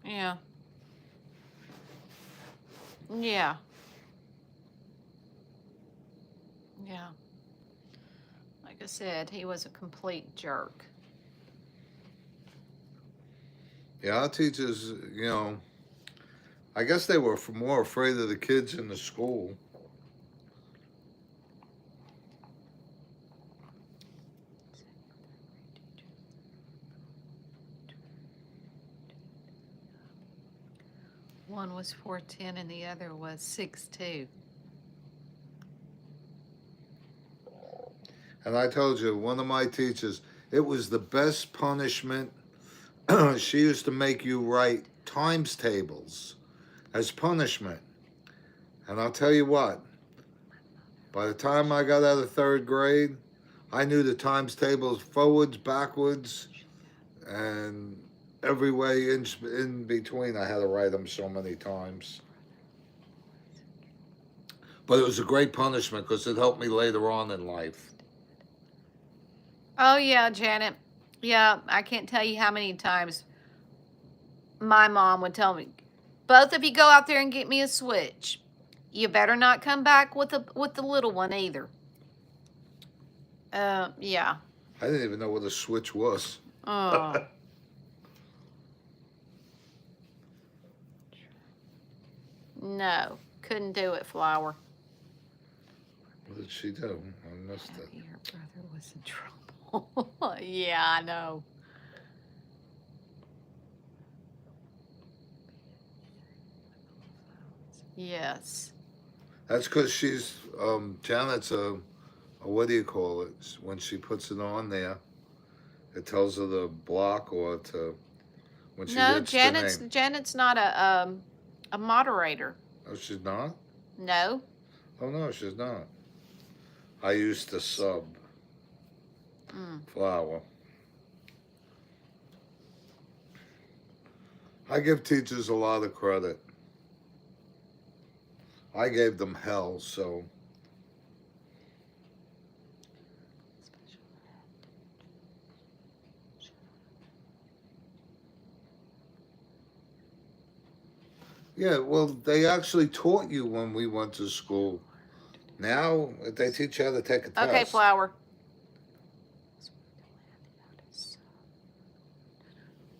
Yeah. Yeah. Yeah. Like I said, he was a complete jerk. Yeah, our teachers, I guess they were more afraid of the kids in the school. One was 4'10" and the other was 6'2". And I told you, one of my teachers, it was the best punishment. She used to make you write times tables as punishment. And I'll tell you what, by the time I got out of third grade, I knew the times tables forwards, backwards, and every way in between. I had to write them so many times. But it was a great punishment because it helped me later on in life. Oh, yeah, Janet. Yeah, I can't tell you how many times my mom would tell me, "Both of you go out there and get me a switch. You better not come back with the little one either." Yeah. I didn't even know what a switch was. Oh. No, couldn't do it, Flower. What did she do? I missed it. Your brother was in trouble. Yeah, I know. Yes. That's because she's Janet's what do you call it? When she puts it on there, it tells her to block or to when she No, hits the name. Janet's not a moderator. Oh, she's not? No. Oh no, she's not. I used to sub Flower. I give teachers a lot of credit. I gave them hell, so. Yeah, well, they actually taught you when we went to school. Now they teach you how to take a test. Okay, Flower.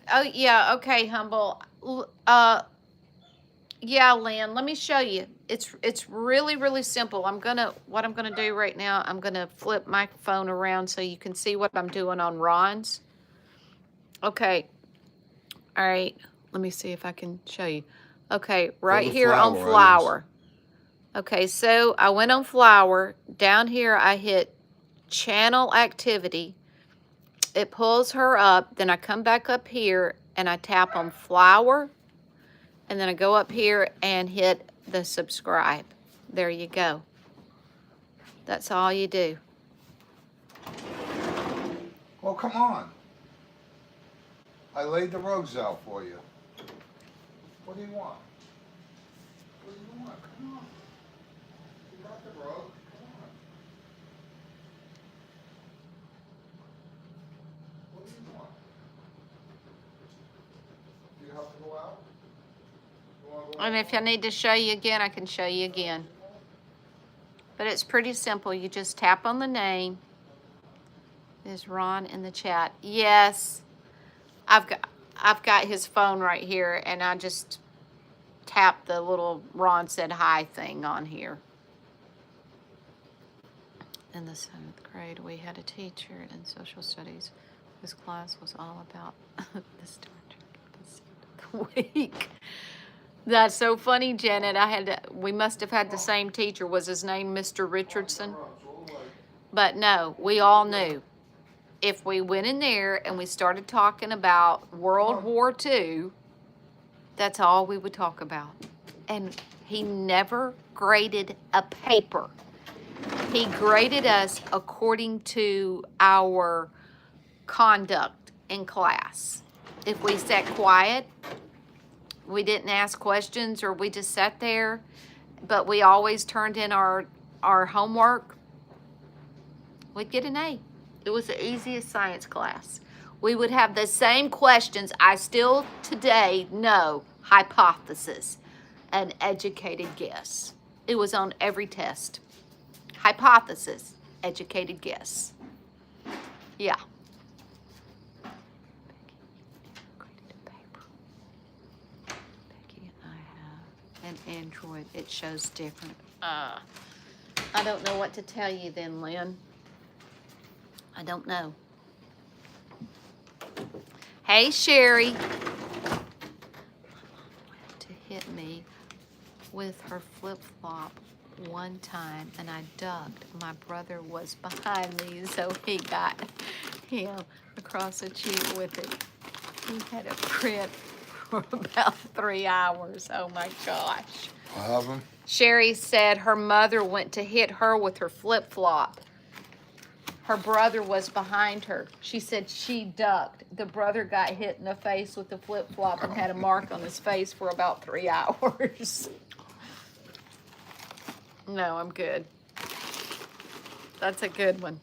Oh, yeah, okay, Humble. Yeah, Lynn, let me show you. It's really, really simple. What I'm gonna do right now, I'm gonna flip my phone around so you can see what I'm doing on Ron's. Okay. All right. Let me see if I can show you. Okay, right here on Flower. Okay, so I went on Flower. Down here, I hit Channel Activity. It pulls her up. Then I come back up here and I tap on Flower. And then I go up here and hit the subscribe. There you go. That's all you do. Well, come on. I laid the rugs out for you. What do you want? What do you want? Come on. You got the rug. Come on. What do you want? Do you have to go out? And if I need to show you again, I can show you again. But it's pretty simple. You just tap on the name. There's Ron in the chat. Yes. I've got his phone right here, and I just tapped the little Ron said hi thing on here. In the 7th grade, we had a teacher in social studies whose class was all about the Star Trek episode of the week. That's so funny, Janet. We must have had the same teacher. Was his name Mr. Richardson? But no, we all knew. If we went in there and we started talking about World War II, that's all we would talk about. And he never graded a paper. He graded us according to our conduct in class. If we sat quiet, we didn't ask questions, or we just sat there, but we always turned in our homework, we'd get an A. It was the easiest science class. We would have the same questions. I still today know hypothesis, an educated guess. It was on every test. Hypothesis, educated guess. Yeah. Becky and I have an Android. It shows different. I don't know what to tell you then, Lynn. I don't know. Hey, Sherry. My mom went to hit me with her flip-flop one time, and I ducked. My brother was behind me, so he got him across the cheek with it. He had a print for about 3 hours. Oh my gosh. What happened? Sherry said her mother went to hit her with her flip-flop. Her brother was behind her. She said she ducked. The brother got hit in the face with the flip-flop and had a mark on his face for about 3 hours. No, I'm good. That's a good one.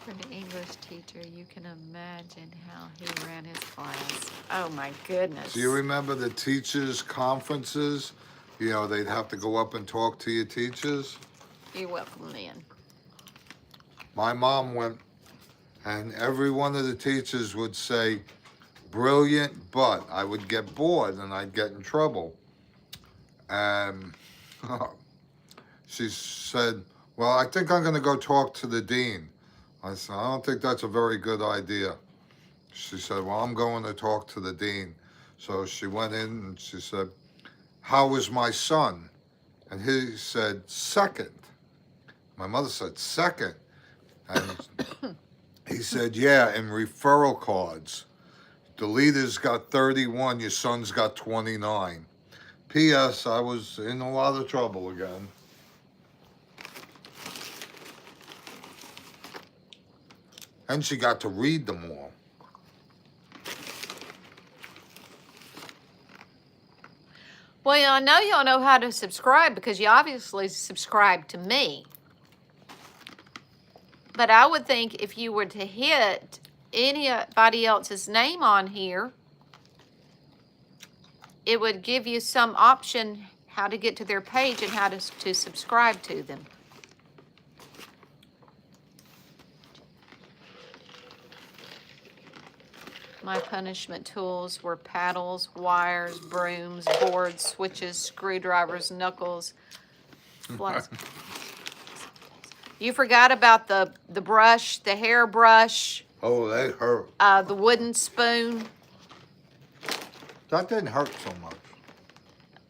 For the English teacher, you can imagine how he ran his class. Oh my goodness. Do you remember the teachers' conferences? You know, they'd have to go up and talk to your teachers. You're welcome, Lynn. My mom went, and every one of the teachers would say, brilliant, but I would get bored and I'd get in trouble. And she said, well, I think I'm going to go talk to the dean. I said, I don't think that's a very good idea. She said, well, I'm going to talk to the dean. So she went in and she said, how is my son? And he said, second. My mother said, second. And he said, yeah, in referral cards. The leader's got 31, your son's got 29. P.S. I was in a lot of trouble again. And she got to read them all. Well, I know y'all know how to subscribe because you obviously subscribe to me. But I would think if you were to hit anybody else's name on here, it would give you some option how to get to their page and how to subscribe to them. My punishment tools were paddles, wires, brooms, boards, switches, screwdrivers, knuckles. You forgot about the brush, the hair brush. Oh, they hurt. The wooden spoon. That didn't hurt so much.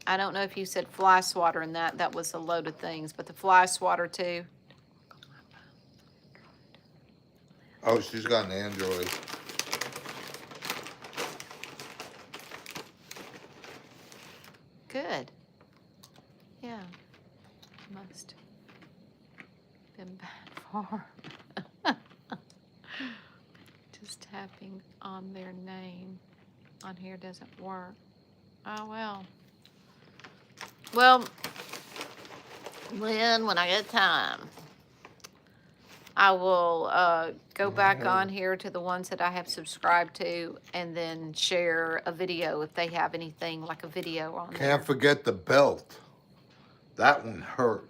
I don't know if you said fly swatter in that. That was a load of things, but the fly swatter too. Oh, she's got an Android. Good. Yeah. Must have been bad for just tapping on their name on here doesn't work. Oh well. Well, Lynn, when I get time, I will go back on here to the ones that I have subscribed to and then share a video if they have anything like a video on there. Can't forget the belt. That one hurt.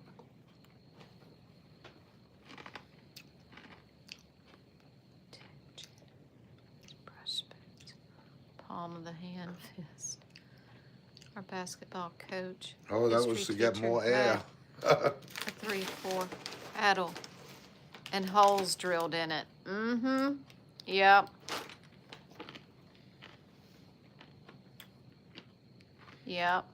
palm of the hand fist. Our basketball coach. Oh, that was history to get teacher, more had air. a 3-4 paddle and holes drilled in it. Mm-hmm. Yep. Yep.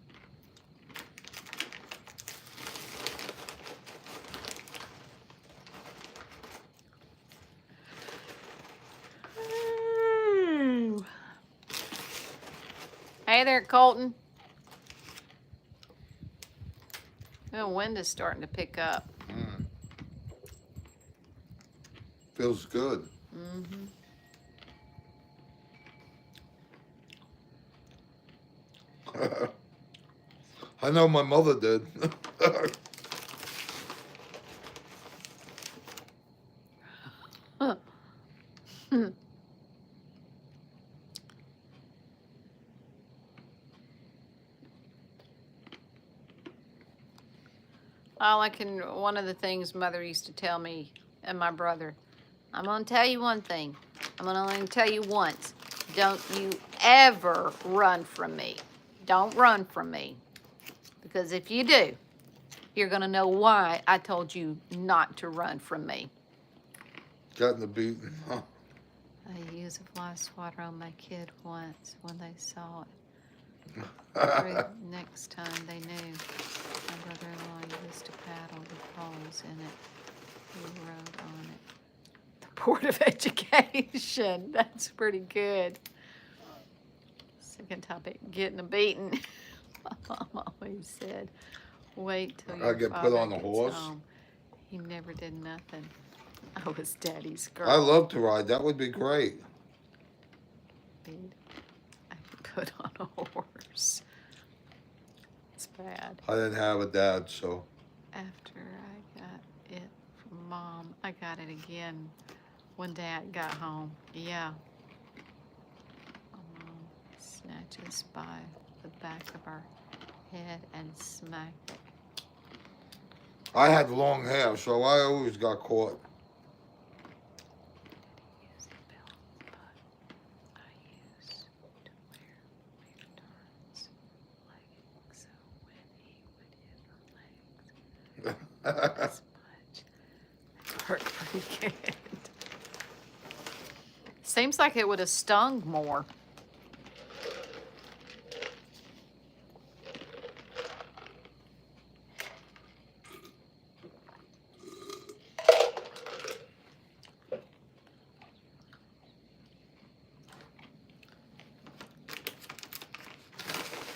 Hey there, Colton. The wind is starting to pick up. Feels good. Mm-hmm. I know my mother did. One of the things Mother used to tell me and my brother, I'm going to tell you one thing. I'm going to only tell you once. Don't you ever run from me. Don't run from me. Because if you do, you're going to know why I told you not to run from me. Getting the beating. Huh. I used a fly swatter on my kid once when they saw it. Next time they knew. My brother-in-law used to paddle with holes in it. He rode on it. The Board of Education. That's pretty good. Second topic, getting a beating. My mom always said, wait till your I get father put on the gets horse. home. He never did nothing. I was daddy's girl. I love to ride. That would be great. I could put on a horse. It's bad. I didn't have a dad, so. After I got it from Mom, I got it again when Dad got home. Yeah. My mom snatched us by the back of our head and smacked it. I had long hair, so I always got caught. Use the belt, but I used to wear leotards leggings, so when he would hit my legs this much, it hurt pretty good. Seems like it would have stung more.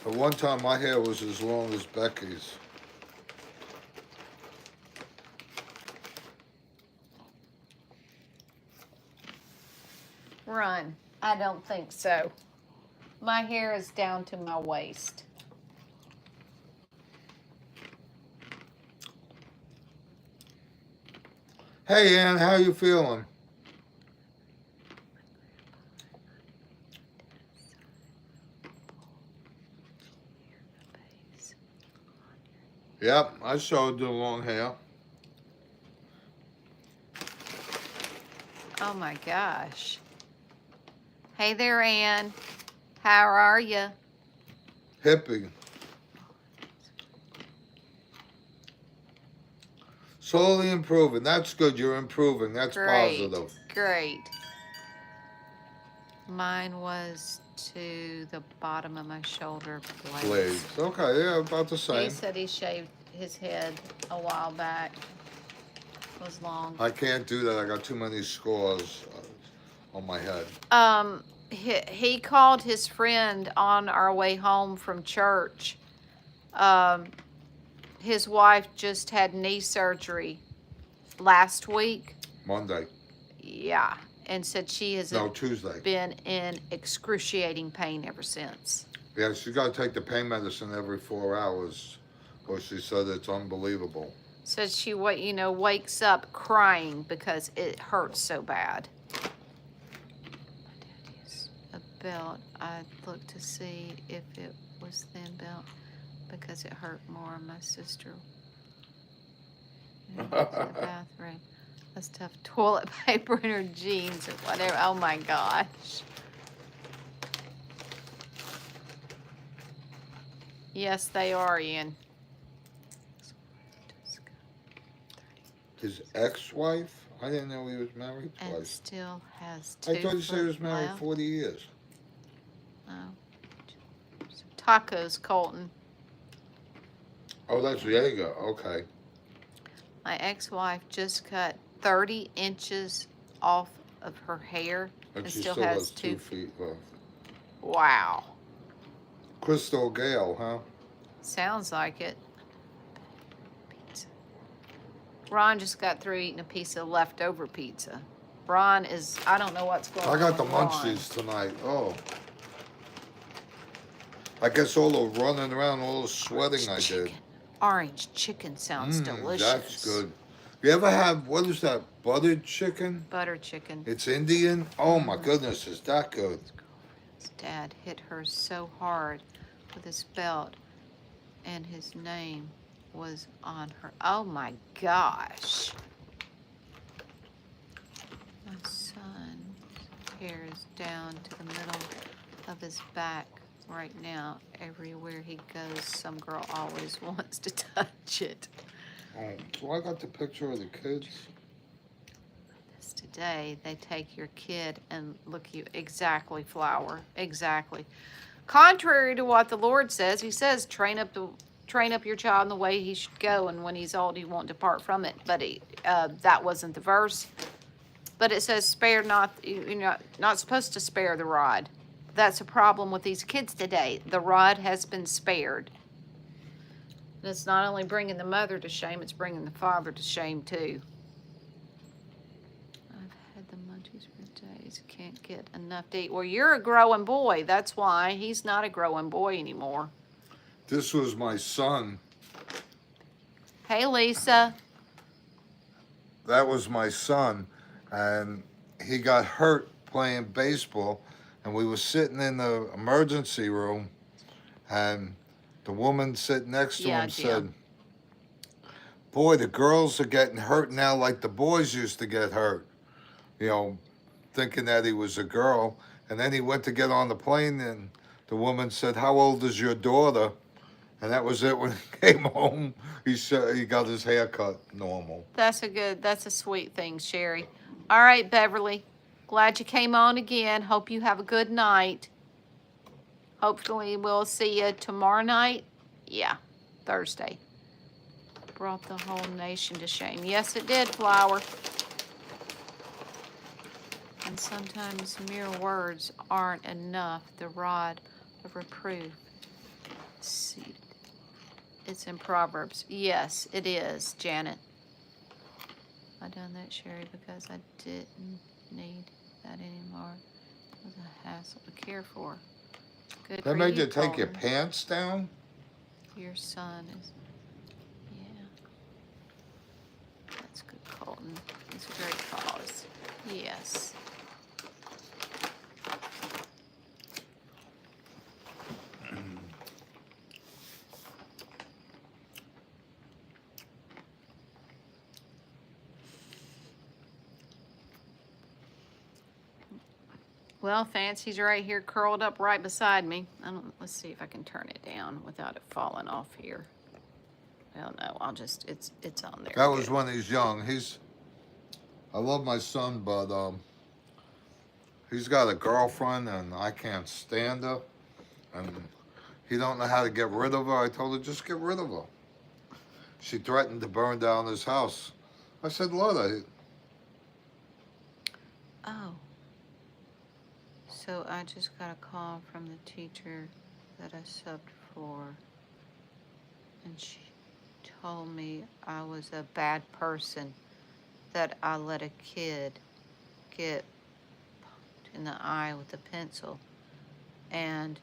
At one time, my hair was as long as Becky's. Run. I don't think so. My hair is down to my waist. Hey, Ann, how you feeling? Yep, I showed the long hair. Oh my gosh. Hey there, Ann. How are you? Hippie. Slowly improving. That's good. You're improving. That's positive. Great. Mine was to the bottom of my shoulder blades. Okay, yeah, about the same. He said he shaved his head a while back. It was long. I can't do that. I got too many scars on my head. He called his friend on our way home from church. His wife just had knee surgery last week. Monday. Yeah, and said she has Tuesday. been in excruciating pain ever since. Yeah, she's got to take the pain medicine every 4 hours, or she said it's unbelievable. Said she wakes up crying because it hurts so bad. My dad used a belt. I looked to see if it was thin belt because it hurt more. My sister in the bathroom. Let's stuff toilet paper in her jeans or whatever. Oh my gosh. Yes, they are, Ian. His ex-wife? I didn't know he was married And twice. still has I 2 thought you said he foot was married left. 40 years. Oh. Tacos, Colton. Oh, that's Jaeger. Okay. My ex-wife just cut 30 inches off of her hair But and she still still has has 2 2 feet left. Wow. Crystal Gale, huh? Sounds like it. Pizza. Ron just got through eating a piece of leftover pizza. Ron is, I don't know what's going on. I got the with Ron. munchies tonight. Oh. I guess all the running around, all the sweating I did. Orange chicken sounds delicious. That's good. You ever have, what is that, buttered chicken? Butter chicken. It's Indian? Oh my goodness, is that good? His dad hit her so hard with his belt, and his name was on her. Oh my gosh. My son's hair is down to the middle of his back right now. Everywhere he goes, some girl always wants to touch it. Oh, so I got the picture of the kids. This today, they take your kid and look you exactly, Flower, exactly. Contrary to what the Lord says, He says, train up your child in the way he should go, and when he's old, he won't depart from it. But that wasn't the verse. But it says, spare not. You're not supposed to spare the rod. That's a problem with these kids today. The rod has been spared. And it's not only bringing the mother to shame, it's bringing the father to shame too. I've had the munchies for days. Can't get enough to eat. Well, you're a growing boy. That's why. He's not a growing boy anymore. This was my son. Hey, Lisa. That was my son. And he got hurt playing baseball. And we were sitting in the emergency room. And the woman sitting next to him said, boy, the girls are getting hurt now like the boys used to get hurt. You know, thinking that he was a girl. And then he went to get on the plane, and the woman said, how old is your daughter? And that was it. When he came home, he got his hair cut normal. That's a sweet thing, Sherry. All right, Beverly. Glad you came on again. Hope you have a good night. Hopefully we'll see you tomorrow night. Yeah, Thursday. Brought the whole nation to shame. Yes, it did, Flower. And sometimes mere words aren't enough. The rod of reproof. See, it's in Proverbs. Yes, it is, Janet. I done that, Sherry, because I didn't need that anymore. It was a hassle to care for. Good That for made you, you take your Colton. pants down? Your son is, yeah. That's good, Colton. It's a great cause. Yes. Well, Fancy's right here, curled up right beside me. Let's see if I can turn it down without it falling off here. I don't know. It's on there. That was when he's young. I love my son, but he's got a girlfriend, and I can't stand her. And he don't know how to get rid of her. I told her, just get rid of her. She threatened to burn down his house. I said, let her. Oh. So I just got a call from the teacher that I subbed for, and she told me I was a bad person, that I let a kid get poked in the eye with a pencil. And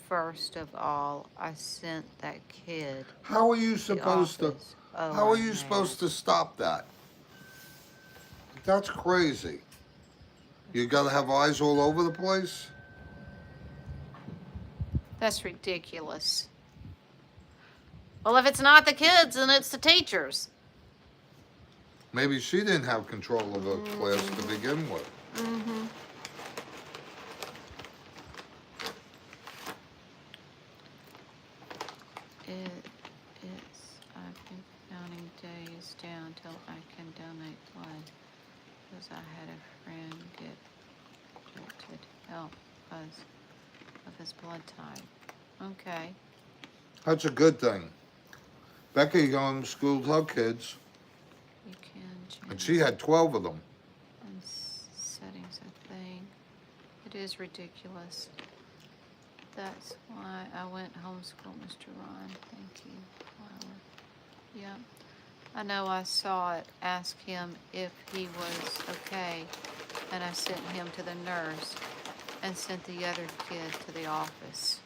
first of all, I sent that kid. How are you supposed to? How are you supposed to stop that? That's crazy. You gotta have eyes all over the place? That's ridiculous. Well, if it's not the kids, then it's the teachers. Maybe she didn't have control of her class to begin with. Mm-hmm. I've been counting days down till I can donate blood because I had a friend get jilted help because of his blood type. Okay. That's a good thing. Becky homeschooled her kids, You can and change she had 12 of them. and settings a thing. It is ridiculous. That's why I went homeschool, Mr. Ron. Thank you, Flower. Yep. I know I saw it. Ask him if he was okay. And I sent him to the nurse and sent the other kid to the office.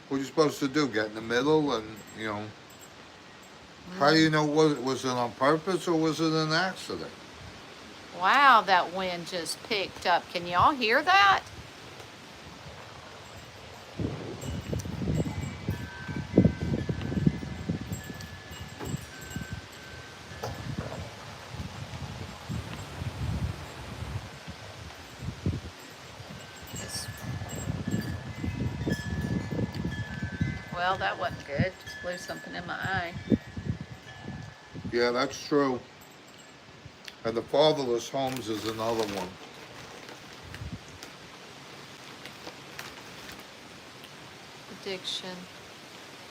What are you supposed to do? Get in the middle and, how do you know, was it on purpose or was it an accident? Wow, that wind just picked up. Can y'all hear that? Well, that wasn't good. Just blew something in my eye. Yeah, that's true. And the fatherless homes is another one. Addiction.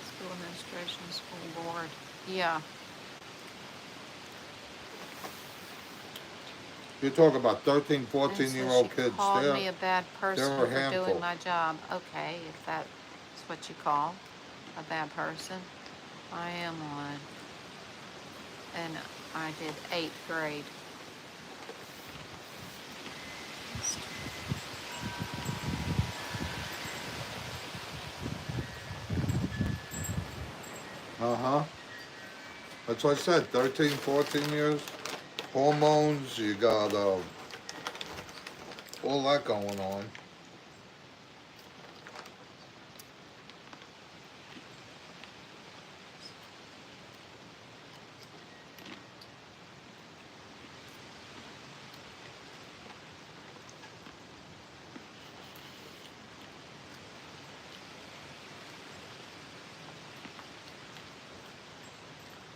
School administration, school board. Yeah. You're talking about 13, And 14-year-old she kids. called me a bad person they're a for handful. doing my job. Okay, if that's what you call a bad person. I am one. And I did 8th grade. Uh-huh. That's what I said, 13, 14 years. Hormones, you got all that going on.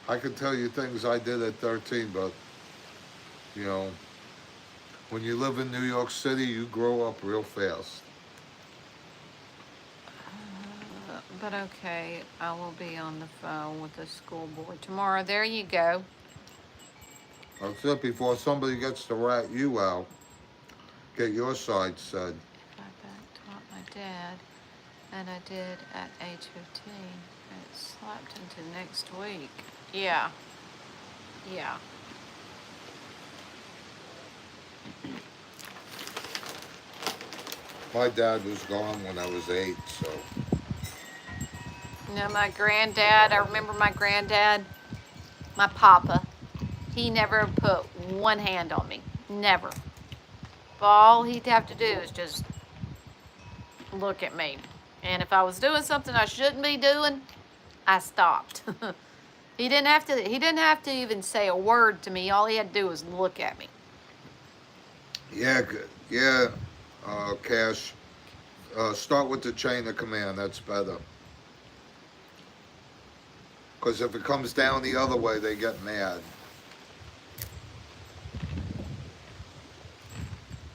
I can tell you things I did at 13, but, you know, when you live in New York City, you grow up real fast. But okay, I will be on the phone with the school board tomorrow. There you go. That's it, before somebody gets to rat you out, get your side said. If I back taught my dad, and I did at age 15, it slapped into next week. Yeah. Yeah. My dad was gone when I was 8, so. You know, my granddad, I remember my granddad, my papa, he never put one hand on me. Never. All he'd have to do is just look at me. And if I was doing something I shouldn't be doing, I stopped. He didn't have to even say a word to me. All he had to do was look at me. Yeah, Cash. Start with the chain of command. That's better. Because if it comes down the other way, they get mad.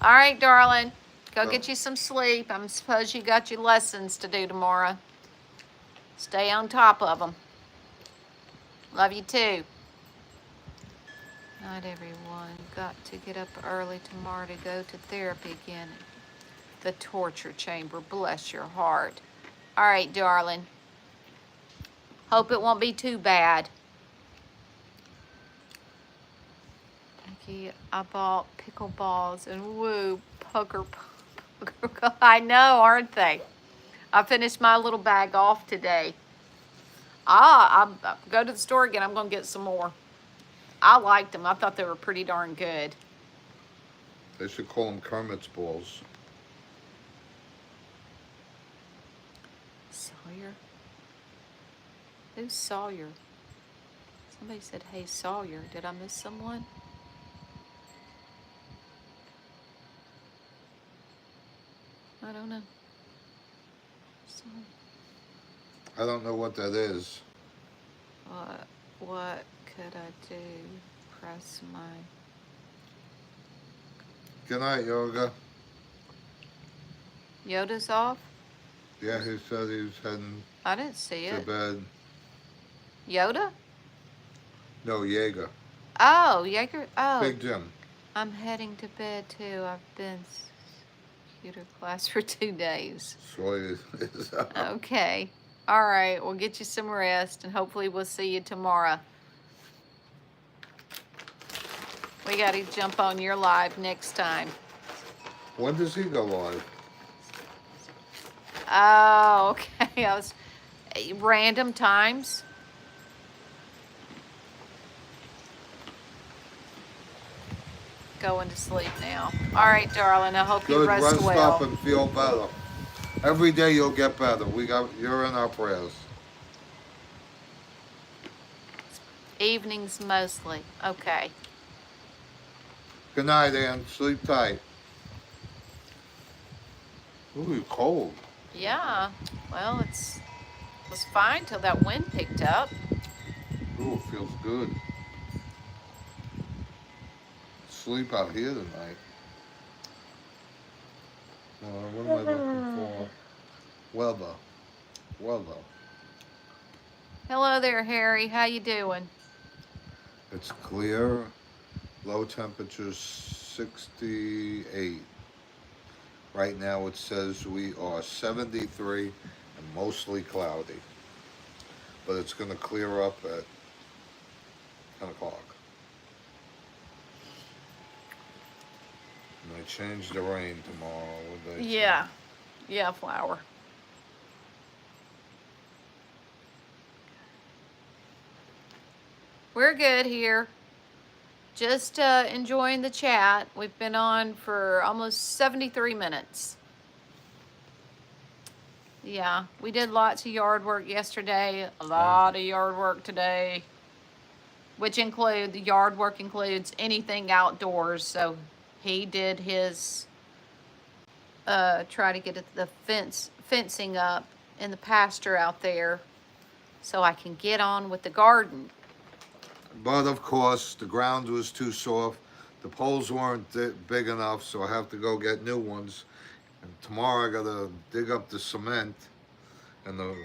All right, darling. Go get you some sleep. I suppose you got your lessons to do tomorrow. Stay on top of them. Love you too. Night, everyone. Got to get up early tomorrow to go to therapy again. The torture chamber. Bless your heart. All right, darling. Hope it won't be too bad. Thank you. I bought pickleballs and woo, poker. I know, aren't they? I finished my little bag off today. I'll go to the store again. I'm going to get some more. I liked them. I thought they were pretty darn good. They should call them Kermit's balls. Sawyer? Who's Sawyer? Somebody said, hey, Sawyer. Did I miss someone? I don't know. So, I don't know what that is. what could I do? Press my... Good night, Yoga. Yoda's off? Yeah, he said he was heading I didn't see to it. bed. Yoda? No, Jaeger. Oh, Jaeger. Oh, Big Jim. I'm heading to bed too. I've been computer class for 2 days. Sweet. Okay. All right. We'll get you some rest, and hopefully we'll see you tomorrow. We got to jump on your live next time. When does he go live? Oh, okay. I was random times. Going to sleep now. All right, darling. I hope you Good. rest Rest well. up and feel better. Every day you'll get better. You're in our prayers. Evenings mostly. Okay. Good night, Ann. Sleep tight. Ooh, you're cold. Yeah. Well, it was fine till that wind picked up. Ooh, it feels good. Sleep out here tonight. What am I looking for? Weather. Hello there, Harry. How you doing? It's clear. Low temperature 68. Right now it says we are 73 and mostly cloudy. But it's going to clear up at 10 o'clock. And they change the rain tomorrow. Would they? Yeah. Yeah, Flower. We're good here. Just enjoying the chat. We've been on for almost 73 minutes. Yeah, we did lots of yard work yesterday. A lot of yard work today. Which the yard work includes anything outdoors. So he did his, try to get the fencing up in the pasture out there so I can get on with the garden. But of course, the ground was too soft. The poles weren't big enough, so I have to go get new ones. And tomorrow I gotta dig up the cement, and the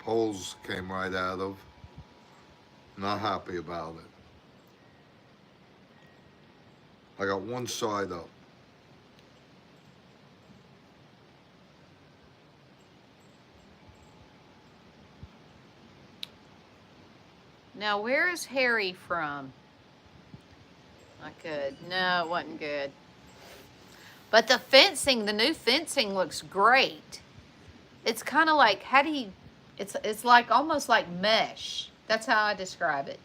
poles came right out of. Not happy about it. I got one side up. Now, where is Harry from? Not good. No, it wasn't good. But the new fencing looks great. It's kind of like, it's like almost like mesh. That's how I describe it.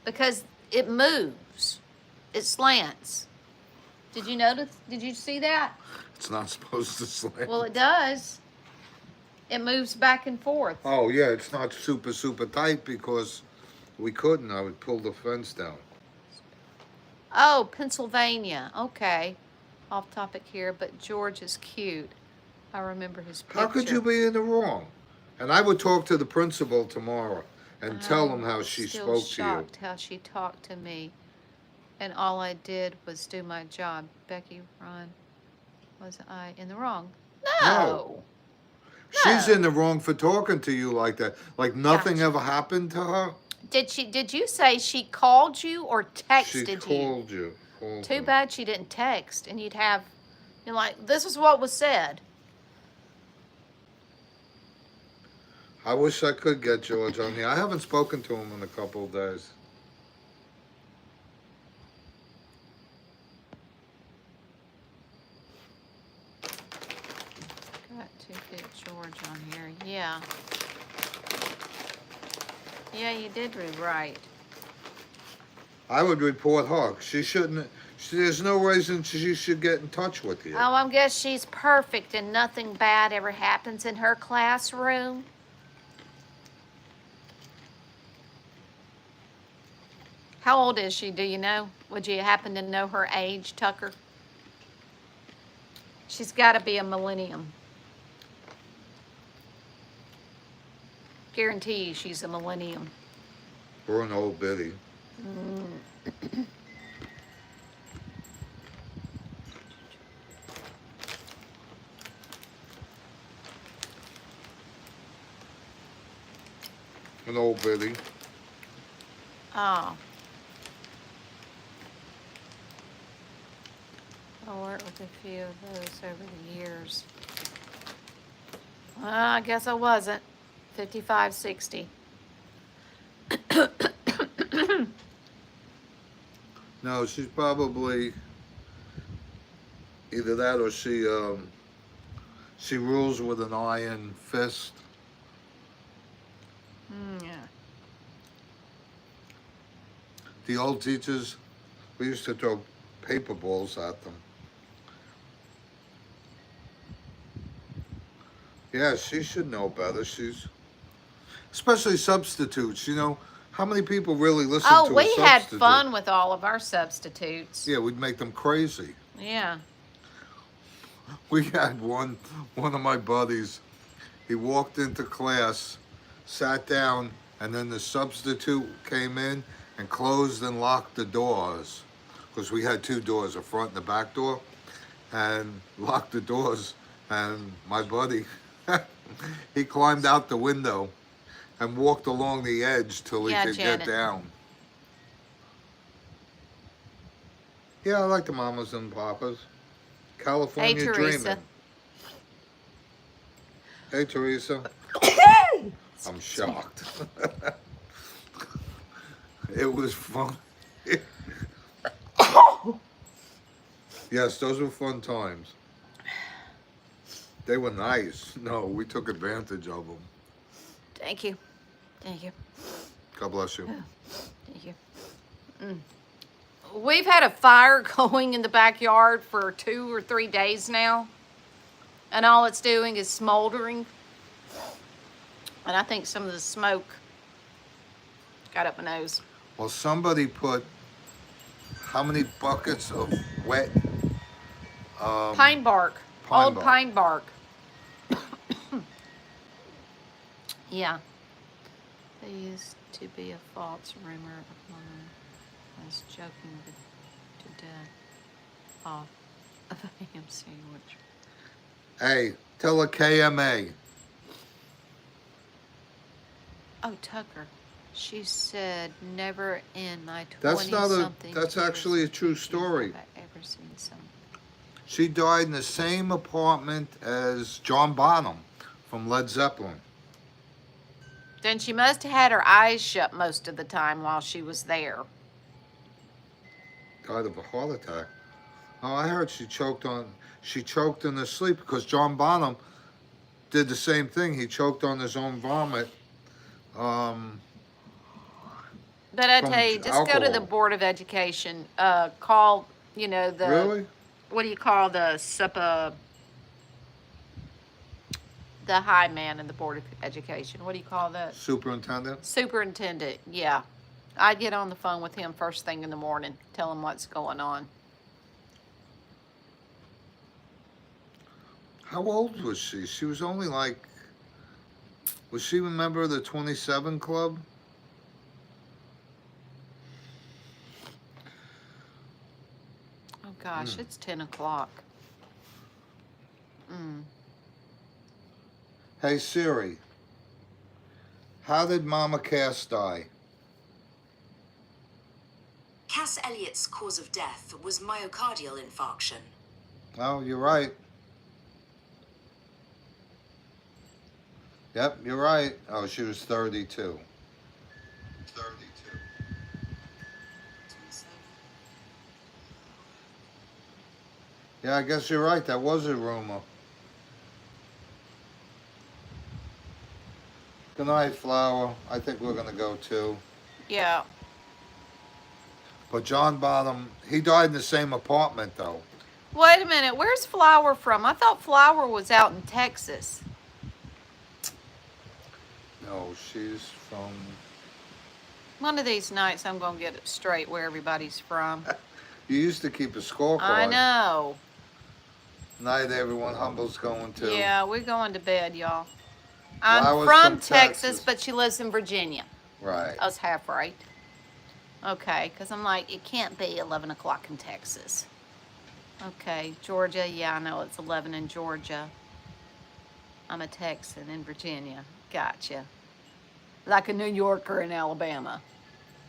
Because it moves. It slants. Did you see that? It's not supposed to slant. Well, it does. It moves back and forth. Oh, yeah, it's not super tight because we couldn't. I would pull the fence down. Oh, Pennsylvania. Okay. Off topic here, but George is cute. I remember his picture. How could you be in the wrong? And I would talk to the principal tomorrow and tell him how she spoke to you. Shocked how she talked to me. And all I did was do my job. Becky, Ron, was I in the wrong? No. She's in the wrong for talking to you like that. Like nothing ever happened to her. Did you say she called you or texted you? She called you. Too bad she didn't text, and you'd like, this is what was said. I wish I could get George on here. I haven't spoken to him in a couple of days. Got to get George on here. Yeah. Yeah, you did read right. I would report her. She shouldn't. There's no reason she should get in touch with you. Oh, I guess she's perfect and nothing bad ever happens in her classroom. How old is she? Do you know? Would you happen to know her age, Tucker? She's got to be a millennium. Guarantee you she's a millennium. Or an old biddy. An old biddy. Oh. I worked with a few of those over the years. Well, I guess I wasn't. 5560. No, she's probably either that or she rules with an iron fist. Yeah. The old teachers, we used to throw paper balls at them. Yeah, she should know better. She's especially substitutes. You know, how many people really listen to a Oh, we had substitute? fun with all of our substitutes. Yeah, we'd make them crazy. Yeah. We had one of my buddies. He walked into class, sat down, and then the substitute came in and closed and locked the doors, because we had two doors, a front and a back door, and locked the doors. And my buddy, he climbed out the window and walked along the edge till he could Janet. get down. Yeah, I like the mamas and papas. California Hey, Teresa. dreaming. Hey, Teresa. I'm shocked. It was fun. Yes, those were fun times. They were nice. No, we took advantage of them. Thank you. Thank you. God bless you. Thank you. We've had a fire going in the backyard for 2 or 3 days now. And all it's doing is smoldering. And I think some of the smoke got up my nose. Well, somebody put how many buckets of wet Pine bark. Old bark. pine bark. Yeah. There used to be a false rumor of mine. I was joking to death off of a ham sandwich. Hey, tell a KMA. Oh, Tucker. She said, never in my 20 That's not something that's years actually a true story. have I ever seen some. She died in the same apartment as John Bonham from Led Zeppelin. Then she must have had her eyes shut most of the time while she was there. Died of a heart attack. Oh, I heard she choked in her sleep, because John Bonham did the same thing. He choked on his own vomit. But I From tell you, just go to the alcohol. Board of Education. Call, you know, the... Really? What do you call the the high man in the Board of Education? What do you call that? Superintendent? Superintendent, yeah. I'd get on the phone with him first thing in the morning, tell him what's going on. How old was she? She was only like... Was she a member of the 27 Club? Oh gosh, it's 10 o'clock. Hey, Siri. How did Mama Cass die? Cass Elliott's cause of death was myocardial infarction. Oh, you're right. Yep, you're right. Oh, she was 32. 32. Yeah, I guess you're right. That was a rumor. Good night, Flower. I think we're going to go too. Yeah. But John Bonham, he died in the same apartment, though. Wait a minute, where's Flower from? I thought Flower was out in Texas. No, she's from... One of these nights I'm going to get it straight where everybody's from. You used to keep a scorecard. I know. Night, everyone. Humble's going to. Yeah, we're going to bed, y'all. Well, I I'm was from from Texas, Texas. but she lives in Virginia. Right. I was half right. Okay, because I'm like, it can't be 11 o'clock in Texas. Okay, Georgia. Yeah, I know it's 11 in Georgia. I'm a Texan in Virginia. Gotcha. Like a New Yorker in Alabama.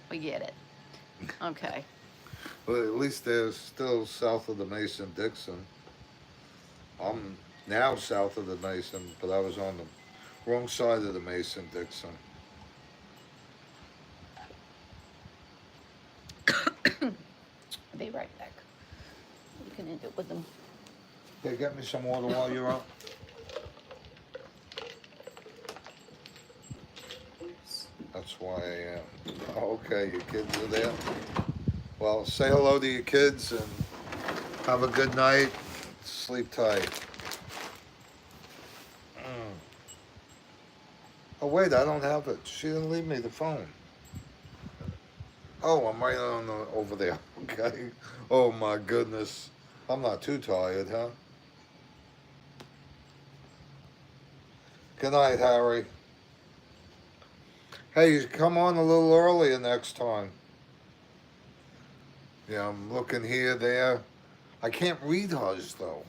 We get it. Okay. Well, at least they're still south of the Mason-Dixon. I'm now south of the Mason, but I was on the wrong side of the Mason-Dixon. I'll be right back. You can end it with them. Hey, get me some water while you're up. That's why I am. Oh, okay, your kids are there. Well, say hello to your kids and have a good night. Sleep tight. Oh, wait, I don't have it. She didn't leave me the phone. Oh, I'm right on over there. Okay. Oh, my goodness. I'm not too tired, huh? Good night, Harry. Hey, come on a little earlier next time. Yeah, I'm looking here, there. I can't read hers, though.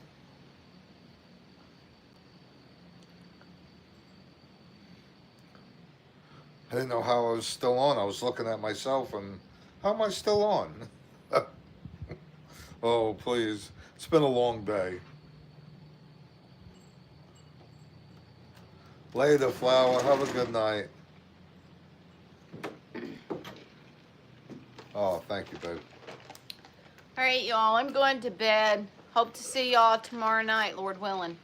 I didn't know how I was still on. I was looking at myself and how am I still on? Oh, please. It's been a long day. Later, Flower. Have a good night. Oh, thank you, babe. All right, y'all. I'm going to bed. Hope to see y'all tomorrow night, Lord willing.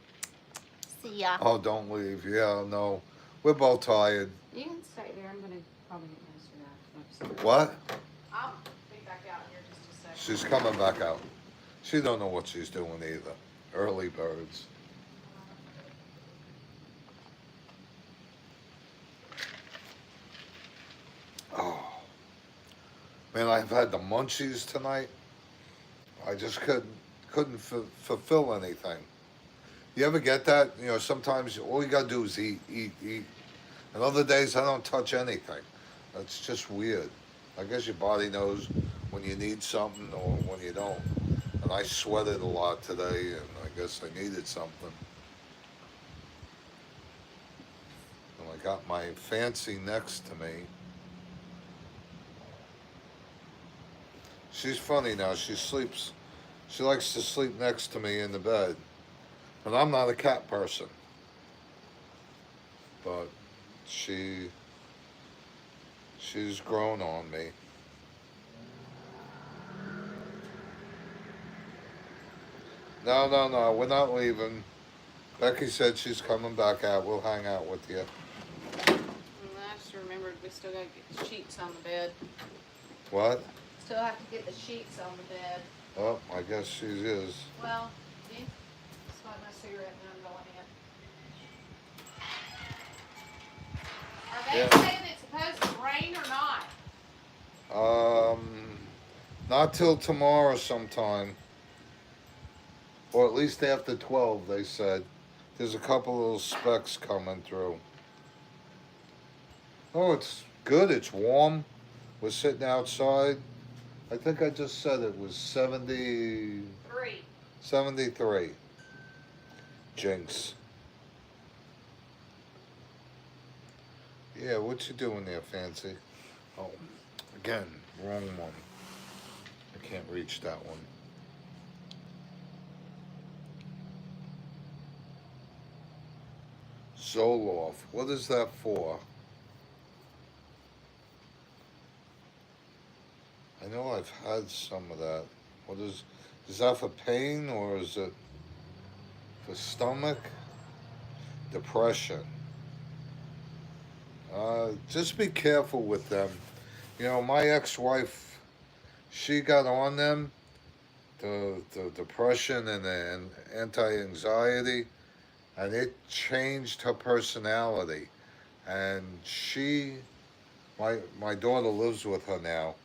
See ya. Oh, don't leave. Yeah, no. We're both tired. You can stay there. I'm going to probably get most of that. What? I'll be back out here just a second. She's coming back out. She don't know what she's doing either. Early birds. Oh. Man, I've had the munchies tonight. I just couldn't fulfill anything. You ever get that? You know, sometimes all you gotta do is eat, eat, eat. And other days I don't touch anything. That's just weird. I guess your body knows when you need something or when you don't. And I sweated a lot today, and I guess I needed something. And I got my fancy next to me. She's funny now. She sleeps. She likes to sleep next to me in the bed. And I'm not a cat person. But she's grown on me. No, no, no. We're not leaving. Becky said she's coming back out. We'll hang out with you. I just remembered we still got to get the sheets on the bed. What? Still have to get the sheets on the bed. Oh, I guess she is. Well, see? Smoke my cigarette and I'm going in. Are they saying it's supposed to rain or not? Not till tomorrow sometime. Or at least after 12, they said. There's a couple little specks coming through. Oh, it's good. It's warm. We're sitting outside. I think I just said it was 73. Jinx. Yeah, what you doing there, Fancy? Oh, again, wrong one. I can't reach that one. Zoloft. What is that for? I know I've had some of that. What is that for pain or is it for stomach? Depression. Just be careful with them. You know, my ex-wife, she got on them, the depression and the anti-anxiety, and it changed her personality. And my daughter lives with her now,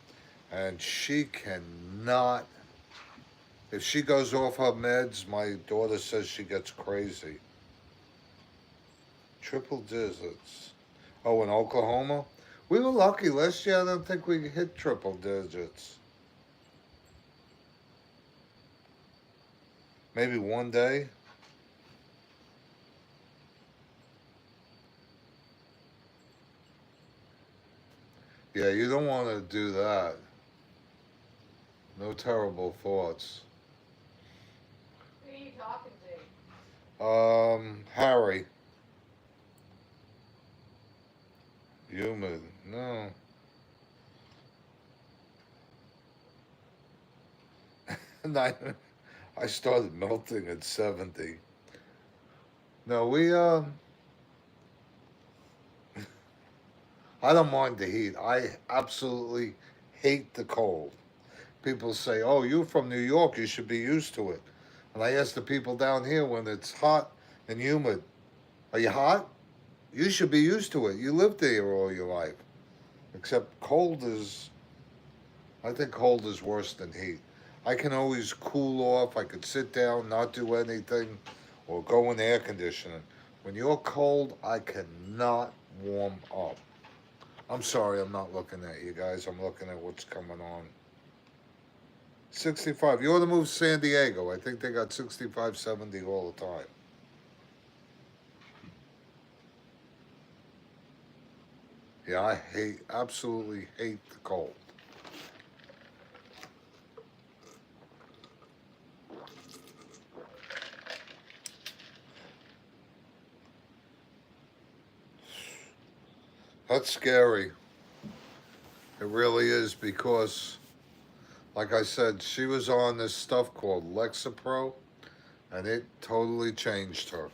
and she cannot If she goes off her meds, my daughter says she gets crazy. Triple digits. Oh, in Oklahoma? We were lucky last year. I don't think we hit triple digits. Maybe one day. Yeah, you don't want to do that. No terrible thoughts. Who are you talking to? Harry. Humid. No. And I started melting at 70. No, I don't mind the heat. I absolutely hate the cold. People say, "Oh, you're from New York. You should be used to it." And I ask the people down here when it's hot and humid, "Are you hot? You should be used to it. You lived there all your life." Except cold is, I think cold is worse than heat. I can always cool off. I could sit down, not do anything, or go in air conditioning. When you're cold, I cannot warm up. I'm sorry, I'm not looking at you guys. I'm looking at what's coming on. 65. You ought to move San Diego. I think they got 65, 70 all the time. Yeah, I absolutely hate the cold. That's scary. It really is because, like I said, she was on this stuff called Lexapro, and it totally changed her.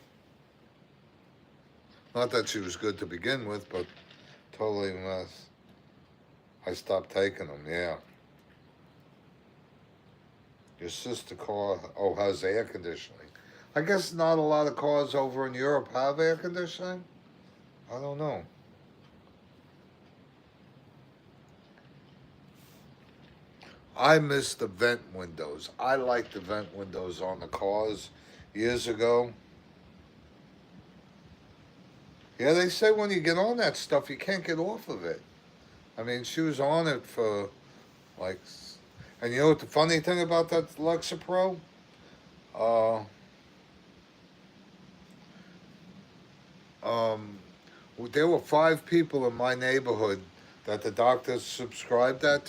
Not that she was good to begin with, but totally mess. I stopped taking them, yeah. Your sister car, oh, has air conditioning. I guess not a lot of cars over in Europe have air conditioning. I don't know. I miss the vent windows. I liked the vent windows on the cars years ago. Yeah, they say when you get on that stuff, you can't get off of it. I mean, she was on it for like, and you know what the funny thing about that Lexapro? Uh, um, there were 5 people in my neighborhood that the doctor prescribed that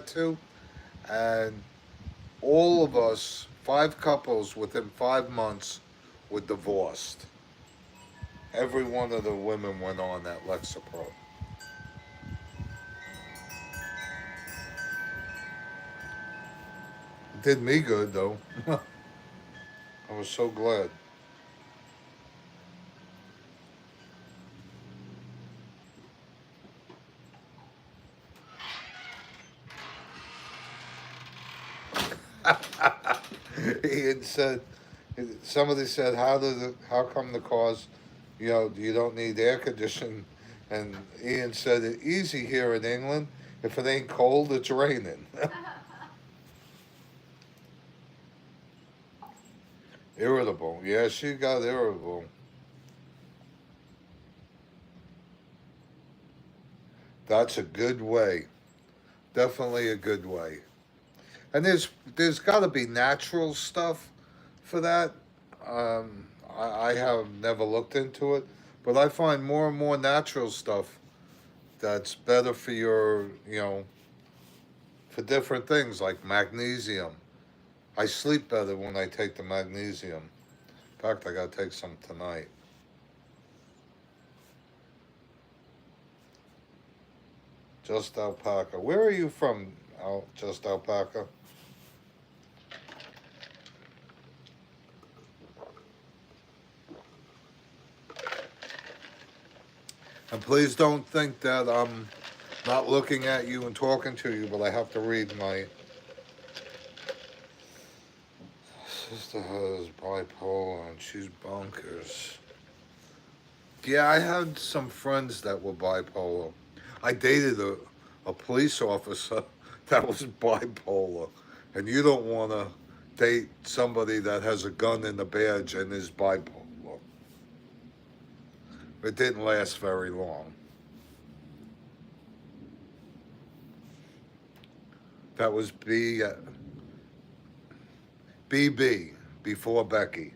to, and all of us, 5 couples within 5 months, were divorced. Every one of the women went on that Lexapro. It did me good though. I was so glad. Ian said, somebody said, how come the cars, you don't need air conditioning? And Ian said, it's easy here in England. If it ain't cold, it's raining. Irritable. Yeah, she got irritable. That's a good way. Definitely a good way. And there's got to be natural stuff for that. I have never looked into it, but I find more and more natural stuff that's better for your, for different things like magnesium. I sleep better when I take the magnesium. In fact, I got to take some tonight. Just Alpaca. Where are you from, Just Alpaca? And please don't think that I'm not looking at you and talking to you, but I have to read my sister has bipolar and she's bonkers. Yeah, I had some friends that were bipolar. I dated a police officer that was bipolar. And you don't want to date somebody that has a gun in the badge and is bipolar. It didn't last very long. That was BB, before Becky.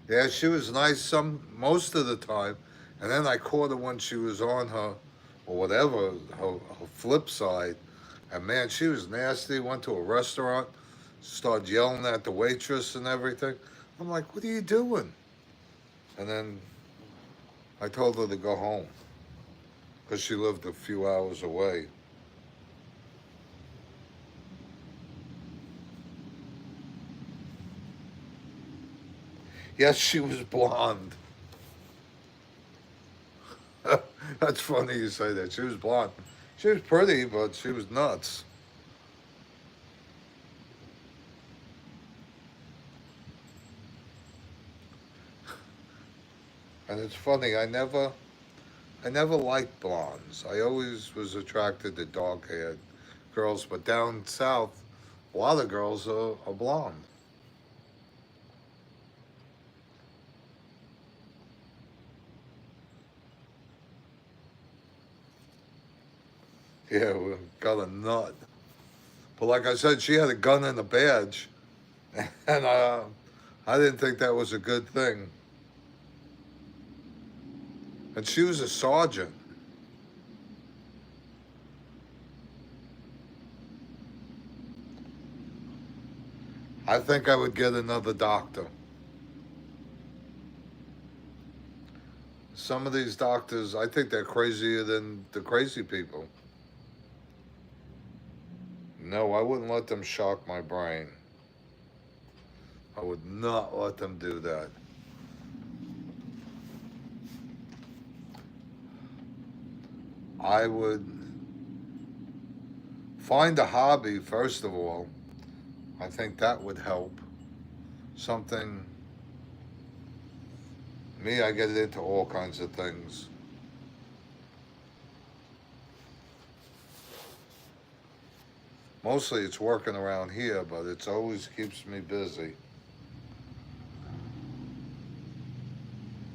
Yeah, she was nice most of the time, and then I caught her when she was on her, or whatever, her flip side, and man, she was nasty. Went to a restaurant, started yelling at the waitress and everything. I'm like, what are you doing? And then I told her to go home because she lived a few hours away. Yes, she was blonde. That's funny you say that. She was blonde. She was pretty, but she was nuts. And it's funny, I never liked blondes. I always was attracted to dark haired girls, but down south, a lot of girls are blonde. Yeah, we got a nut. But like I said, she had a gun and a badge, and I didn't think that was a good thing. And she was a sergeant. I think I would get another doctor. Some of these doctors, I think they're crazier than the crazy people. No, I wouldn't let them shock my brain. I would not let them do that. I would find a hobby, first of all. I think that would help. Something, me, I get into all kinds of things. Mostly it's working around here, but it's always keeps me busy.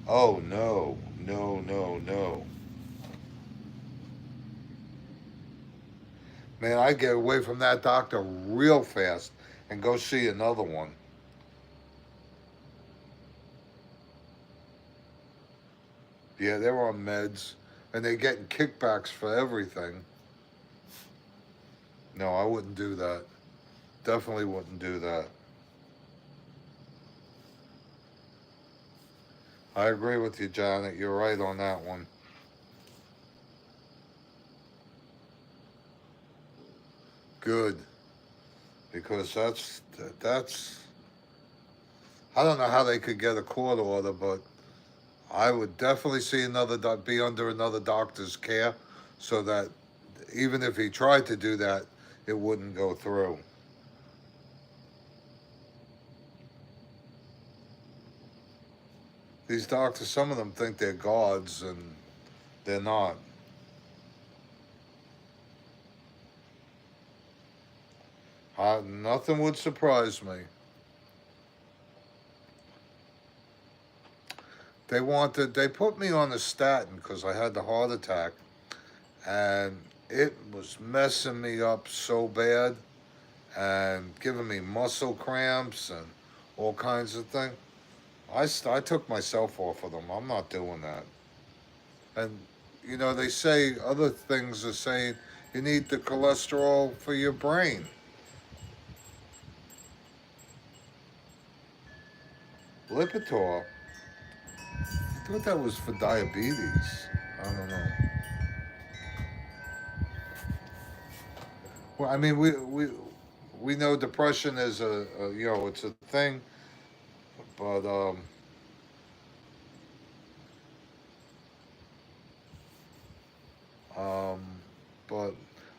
Oh, no, no, no, no. Man, I get away from that doctor real fast and go see another one. Yeah, they're on meds and they're getting kickbacks for everything. No, I wouldn't do that. Definitely wouldn't do that. I agree with you, Janet. You're right on that one. Good, because that's. I don't know how they could get a court order, but I would definitely see be under another doctor's care, so that even if he tried to do that, it wouldn't go through. These doctors, some of them think they're gods, and they're not. Nothing would surprise me. They put me on a statin because I had the heart attack, and it was messing me up so bad and giving me muscle cramps and all kinds of things. I took myself off of them. I'm not doing that. And, they say other things are saying you need the cholesterol for your brain. Lipitor, I thought that was for diabetes. I don't know. Well, I mean, we know depression is it's a thing, but um, but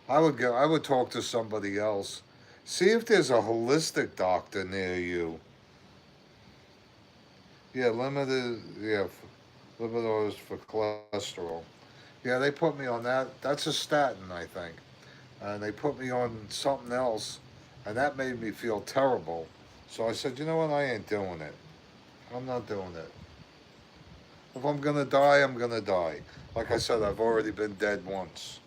I would talk to somebody else. See if there's a holistic doctor near you. Yeah, limited. Yeah, Lipitor is for cholesterol. Yeah, they put me on that. That's a statin, I think. And they put me on something else, and that made me feel terrible. So I said, you know what? I ain't doing it. I'm not doing it. If I'm gonna die, I'm gonna die. Like I said, I've already been dead once.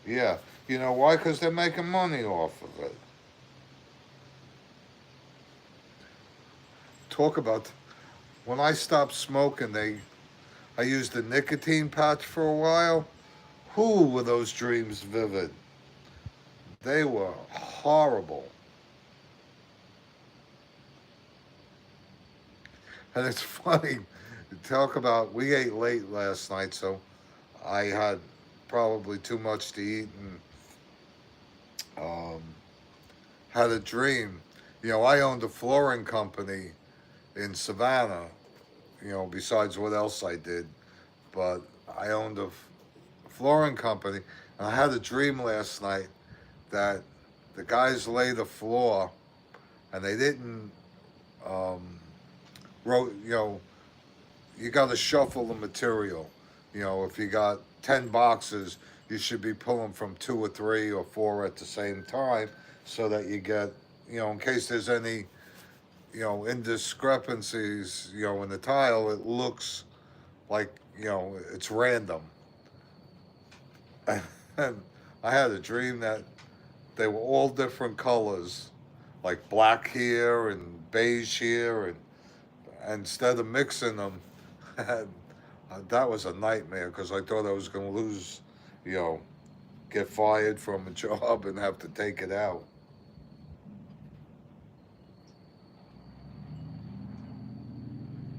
Yeah. You know why? Because they're making money off of it. Talk about when I stopped smoking, I used the nicotine patch for a while. Who were those dreams vivid? They were horrible. And it's funny, talk about, we ate late last night, so I had probably too much to eat and had a dream. You know, I owned a flooring company in Savannah, you know, besides what else I did. But I owned a flooring company, and I had a dream last night that the guys lay the floor and they didn't, um, you know, you got to shuffle the material. You know, if you got 10 boxes, you should be pulling from 2 or 3 or 4 at the same time so that you get, you know, in case there's any, you know, indiscrepancies, you know, in the tile, it looks like, you know, it's random. And I had a dream that they were all different colors, like black here and beige here, and instead of mixing them, and that was a nightmare because I thought I was going to lose, you know, get fired from a job and have to take it out.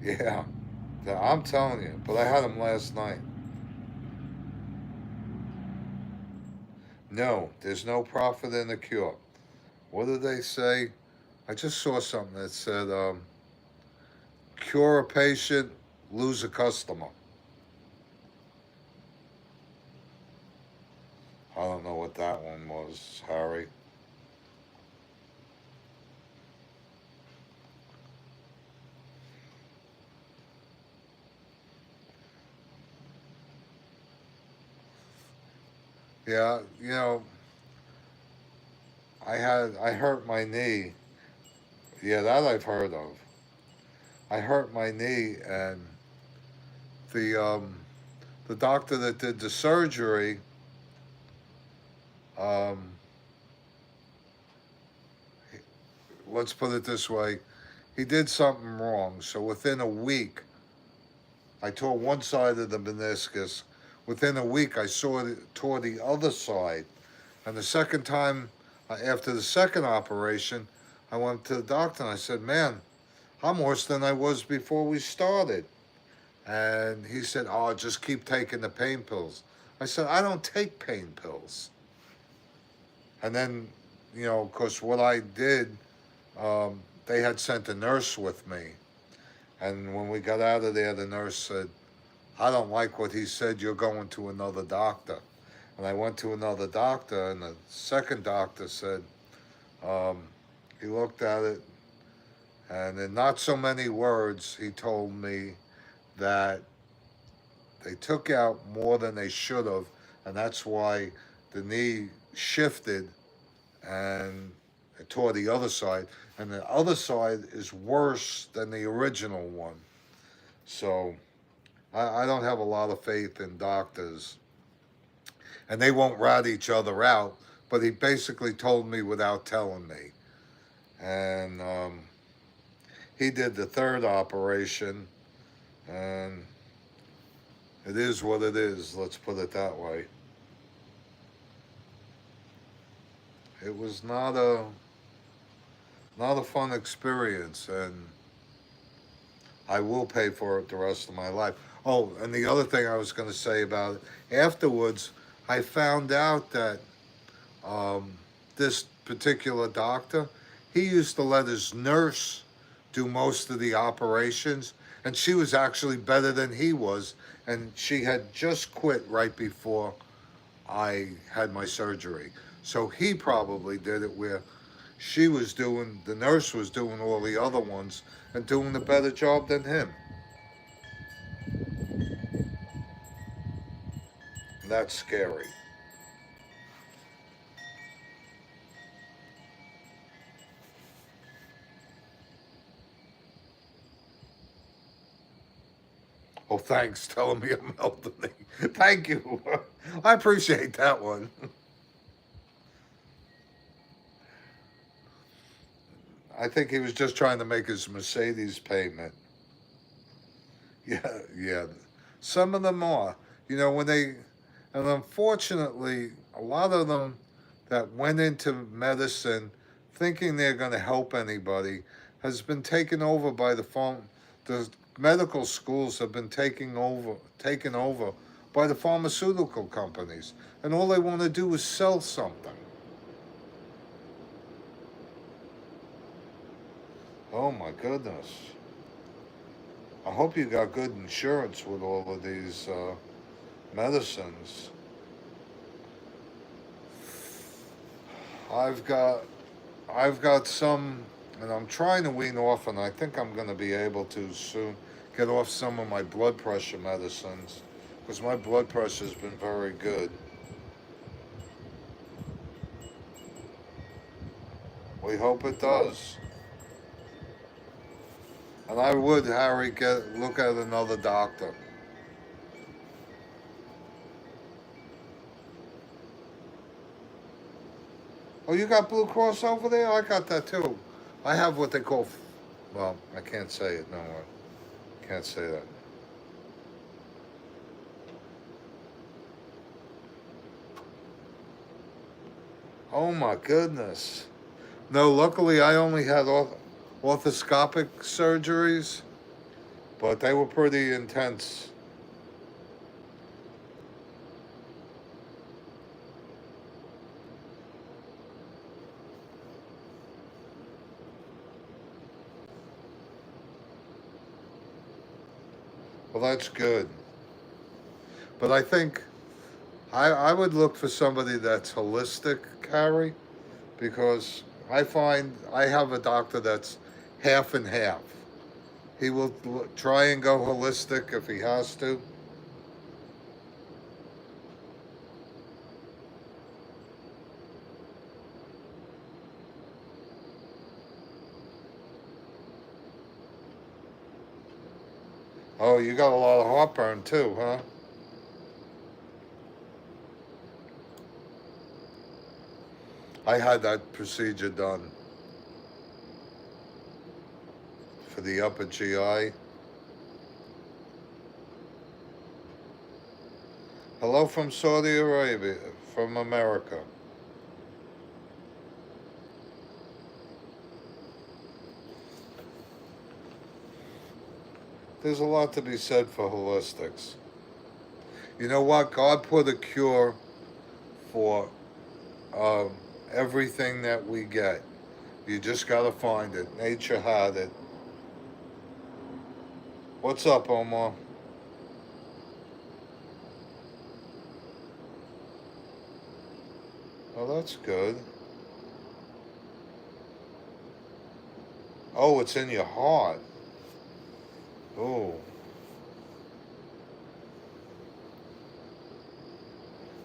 Yeah, I'm telling you. But I had them last night. No, there's no profit in the cure. What did they say? I just saw something that said, cure a patient, lose a customer. I don't know what that one was, Harry. Yeah, you know, I hurt my knee. Yeah, that I've heard of. I hurt my knee, and the um, the doctor that did the surgery, um, let's put it this way, he did something wrong. So within a week, I tore one side of the meniscus. Within a week, I tore the other side. And the second time, after the second operation, I went to the doctor and I said, "Man, I'm worse than I was before we started." And he said, "Oh, just keep taking the pain pills." I said, "I don't take pain pills." And then, you know, of course, what I did, they had sent a nurse with me. And when we got out of there, the nurse said, "I don't like what he said. You're going to another doctor." And I went to another doctor, and the second doctor said, um, he looked at it, and in not so many words, he told me that they took out more than they should have, and that's why the knee shifted and it tore the other side. And the other side is worse than the original one. So I don't have a lot of faith in doctors, and they won't rat each other out. But he basically told me without telling me, and he did the third operation, and it is what it is. Let's put it that way. It was not a fun experience, and I will pay for it the rest of my life. Oh, and the other thing I was going to say about it, afterwards, I found out that um, this particular doctor, he used to let his nurse do most of the operations, and she was actually better than he was, and she had just quit right before I had my surgery. So he probably did it where she was doing, the nurse was doing all the other ones and doing a better job than him. That's scary. Oh, thanks. Telling me I'm elderly. Thank you. I appreciate that one. I think he was just trying to make his Mercedes payment. Yeah, yeah. Some of them are. You know, when they, and unfortunately, a lot of them that went into medicine thinking they're going to help anybody has been taken over by the medical schools have been taken over by the pharmaceutical companies. And all they want to do is sell something. Oh my goodness. I hope you got good insurance with all of these medicines. I've got I've got some, and I'm trying to wean off, and I think I'm going to be able to soon get off some of my blood pressure medicines because my blood pressure's been very good. We hope it does. And I would, Harry, look at another doctor. Oh, you got Blue Cross over there? I got that too. I have what they call, well, I can't say it. No, I can't say that. Oh my goodness. No, luckily I only had orthoscopic surgeries, but they were pretty intense. Well, that's good. But I think I would look for somebody that's holistic, Carrie, because I find I have a doctor that's half and half. He will try and go holistic if he has to. Oh, you got a lot of heartburn too, huh? I had that procedure done for the upper GI. Hello from Saudi Arabia, from America. There's a lot to be said for holistics. You know what? God put a cure for um, everything that we get. You just gotta find it. Nature had it. What's up, Omar? Oh, that's good. Oh, it's in your heart. Oh,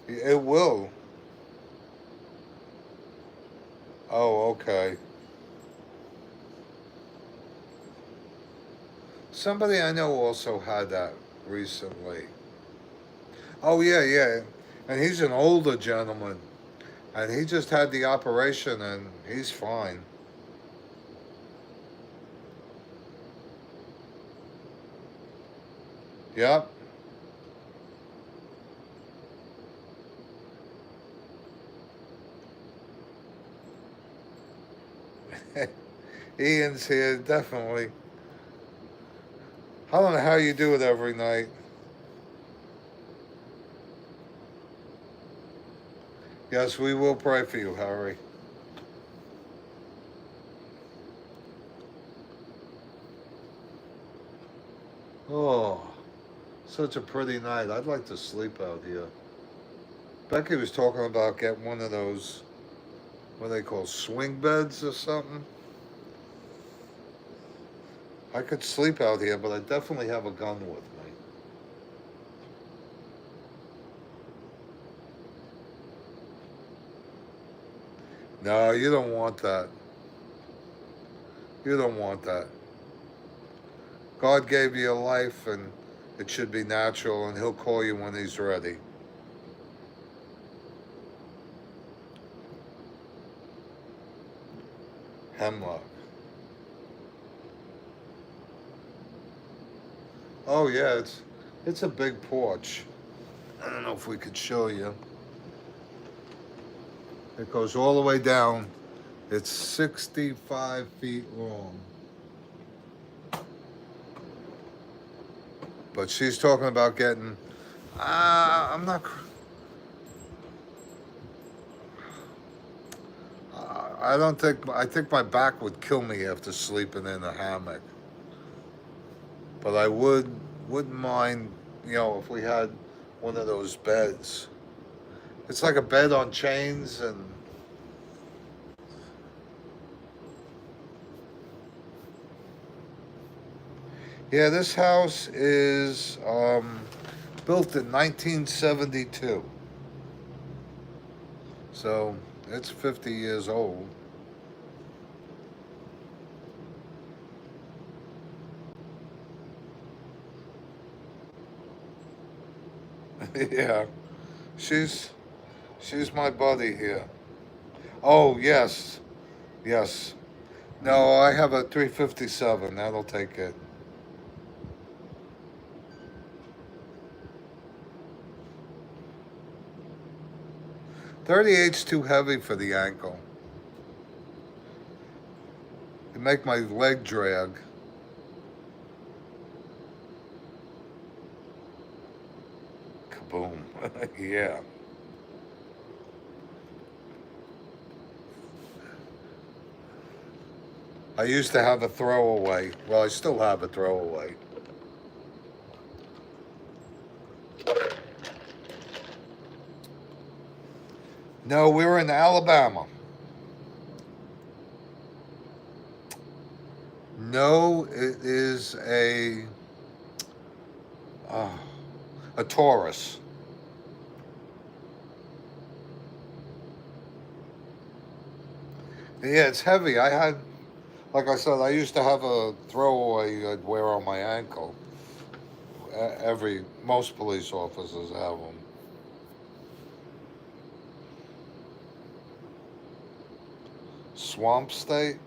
it will. Oh, okay. Somebody I know also had that recently. Oh, yeah, yeah. And he's an older gentleman. And he just had the operation and he's fine. Yep. Ian's here, definitely. I don't know how you do it every night. Yes, we will pray for you, Harry. Oh, such a pretty night. I'd like to sleep out here. Becky was talking about getting one of those, what they call swing beds or something. I could sleep out here, but I definitely have a gun with me. No, you don't want that. You don't want that. God gave you a life, and it should be natural, and He'll call you when He's ready. Hemlock. Oh yeah, it's a big porch. I don't know if we could show you. It goes all the way down. It's 65 feet long. But she's talking about getting. I'm not. I don't think. I think my back would kill me after sleeping in a hammock. But I wouldn't mind, if we had one of those beds. It's like a bed on chains, and yeah, this house is built in 1972, so it's 50 years old. Yeah, she's she's my buddy here. Oh yes, yes. No, I have a 357. That'll take it. 38's too heavy for the ankle. It make my leg drag. Kaboom. Yeah. I used to have a throwaway. Well, I still have a throwaway. No, we were in Alabama. No, it is uh, a Taurus. Yeah, it's heavy. Like I said, I used to have a throwaway I'd wear on my ankle. Most police officers have them. Swamp state?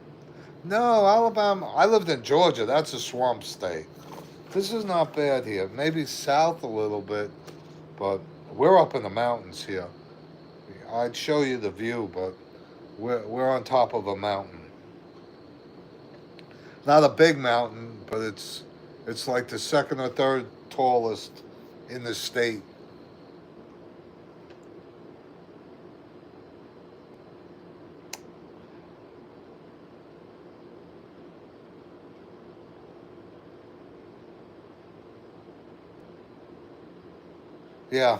No, Alabama. I lived in Georgia. That's a swamp state. This is not bad here. Maybe south a little bit, but we're up in the mountains here. I'd show you the view, but we're on top of a mountain. Not a big mountain, but it's like the second or third tallest in the state. Yeah.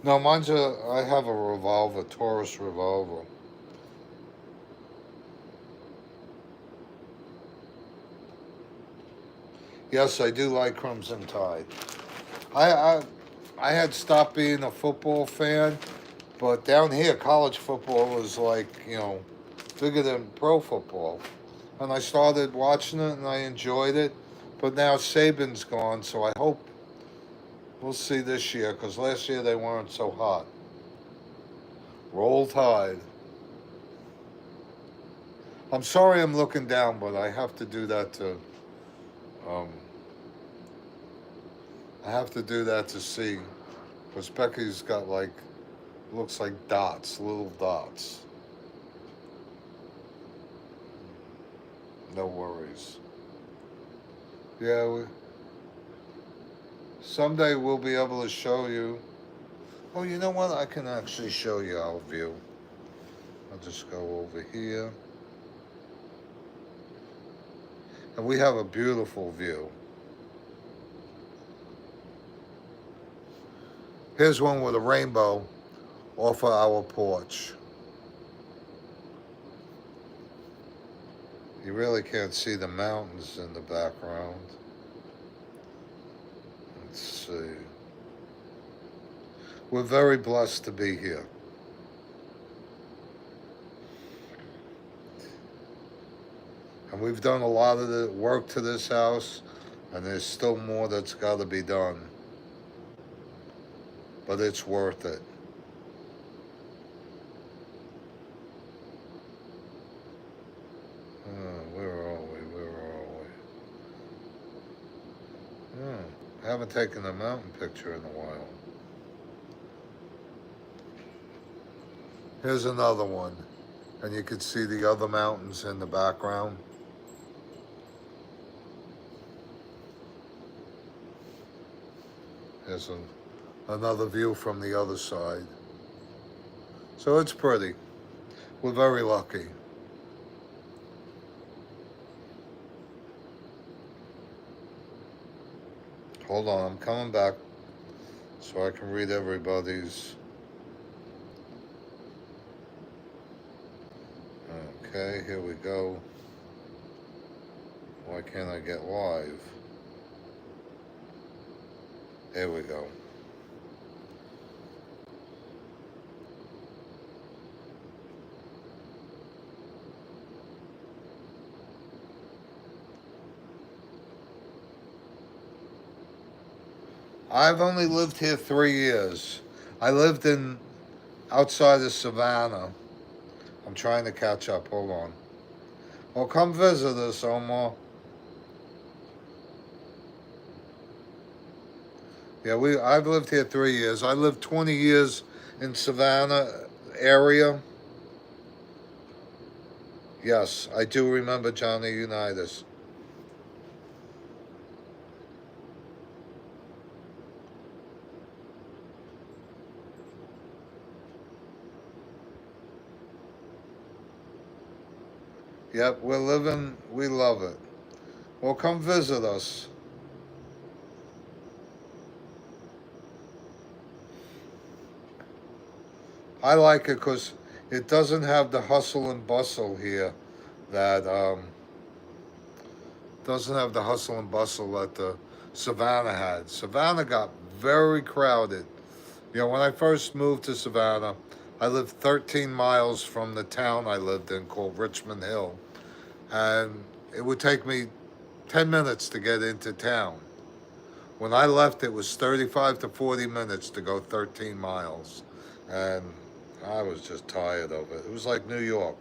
No, I have a revolver, Taurus revolver. Yes, I do like Crimson Tide. I, I, I had stopped being a football fan, but down here, college football is like, bigger than pro football. And I started watching it and I enjoyed it. But now Saban's gone, so I hope we'll see this year, because last year they weren't so hot. Roll Tide. I'm sorry I'm looking down, but I have to do that to. Um, I have to do that to see, because Becky's got looks like dots, little dots. No worries. Yeah, someday we'll be able to show you. Oh, you know what? I can actually show you our view. I'll just go over here. And we have a beautiful view. Here's one with a rainbow off of our porch. You really can't see the mountains in the background. Let's see. We're very blessed to be here. And we've done a lot of the work to this house, and there's still more that's got to be done. But it's worth it. Where are we? Where are we? I haven't taken a mountain picture in a while. Here's another one. And you can see the other mountains in the background. Here's another view from the other side. So it's pretty. We're very lucky. Hold on, I'm coming back so I can read everybody's. Okay, here we go. Why can't I get live? There we go. I've only lived here 3 years. I lived outside of Savannah. I'm trying to catch up. Hold on. Well, come visit us, Omar. Yeah, I've lived here 3 years. I lived 20 years in Savannah area. Yes, I do remember Johnny Unitas. Yep, we're living, we love it. Well, come visit us. I like it because it doesn't have the hustle and bustle here that, doesn't have the hustle and bustle that the Savannah had. Savannah got very crowded. You know, when I first moved to Savannah, I lived 13 miles from the town I lived in called Richmond Hill. And it would take me 10 minutes to get into town. When I left, it was 35 to 40 minutes to go 13 miles. And I was just tired of it. It was like New York.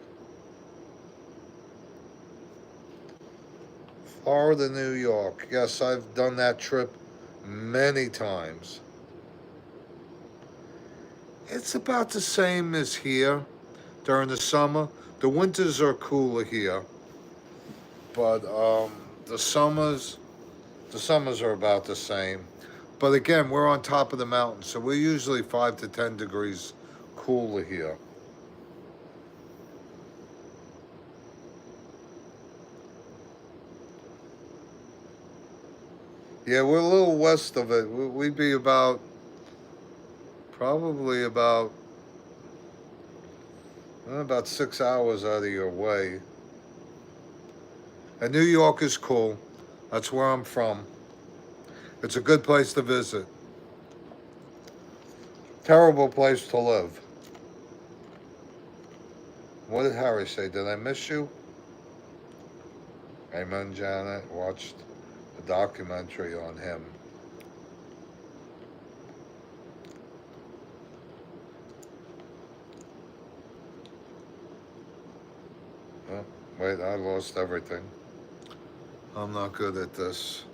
Florida, New York. Yes, I've done that trip many times. It's about the same as here during the summer. The winters are cooler here, but the summers are about the same. But again, we're on top of the mountain, so we're usually 5 to 10 degrees cooler here. Yeah, we're a little west of it. We'd be probably about 6 hours out of your way. And New York is cool. That's where I'm from. It's a good place to visit. Terrible place to live. What did Harry say? Did I miss you? Amen, Janet. Watched a documentary on him. Oh, wait, I lost everything. I'm not good at this.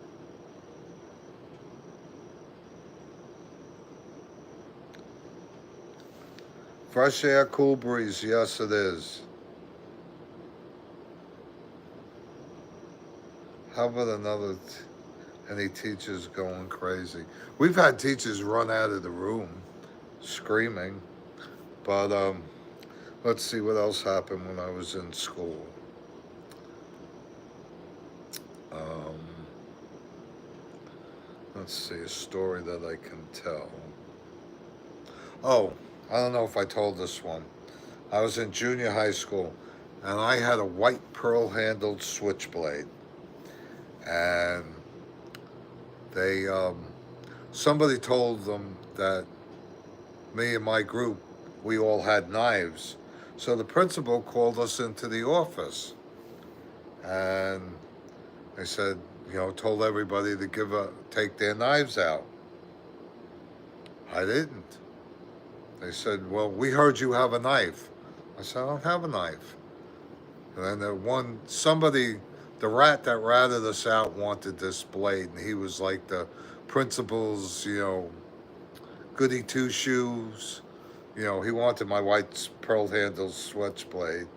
Fresh air, cool breeze. Yes, it is. How about any teachers going crazy? We've had teachers run out of the room screaming. But let's see what else happened when I was in school. Let's see, a story that I can tell. Oh, I don't know if I told this one. I was in junior high school, and I had a white pearl-handled switchblade, and they somebody told them that me and my group, we all had knives. So the principal called us into the office, and they said, told everybody to take their knives out. I didn't. They said, well, we heard you have a knife. I said, I don't have a knife. And then the rat that ratted us out wanted this blade, and he was like the principal's, goody two shoes. He wanted my white pearl handled switchblade.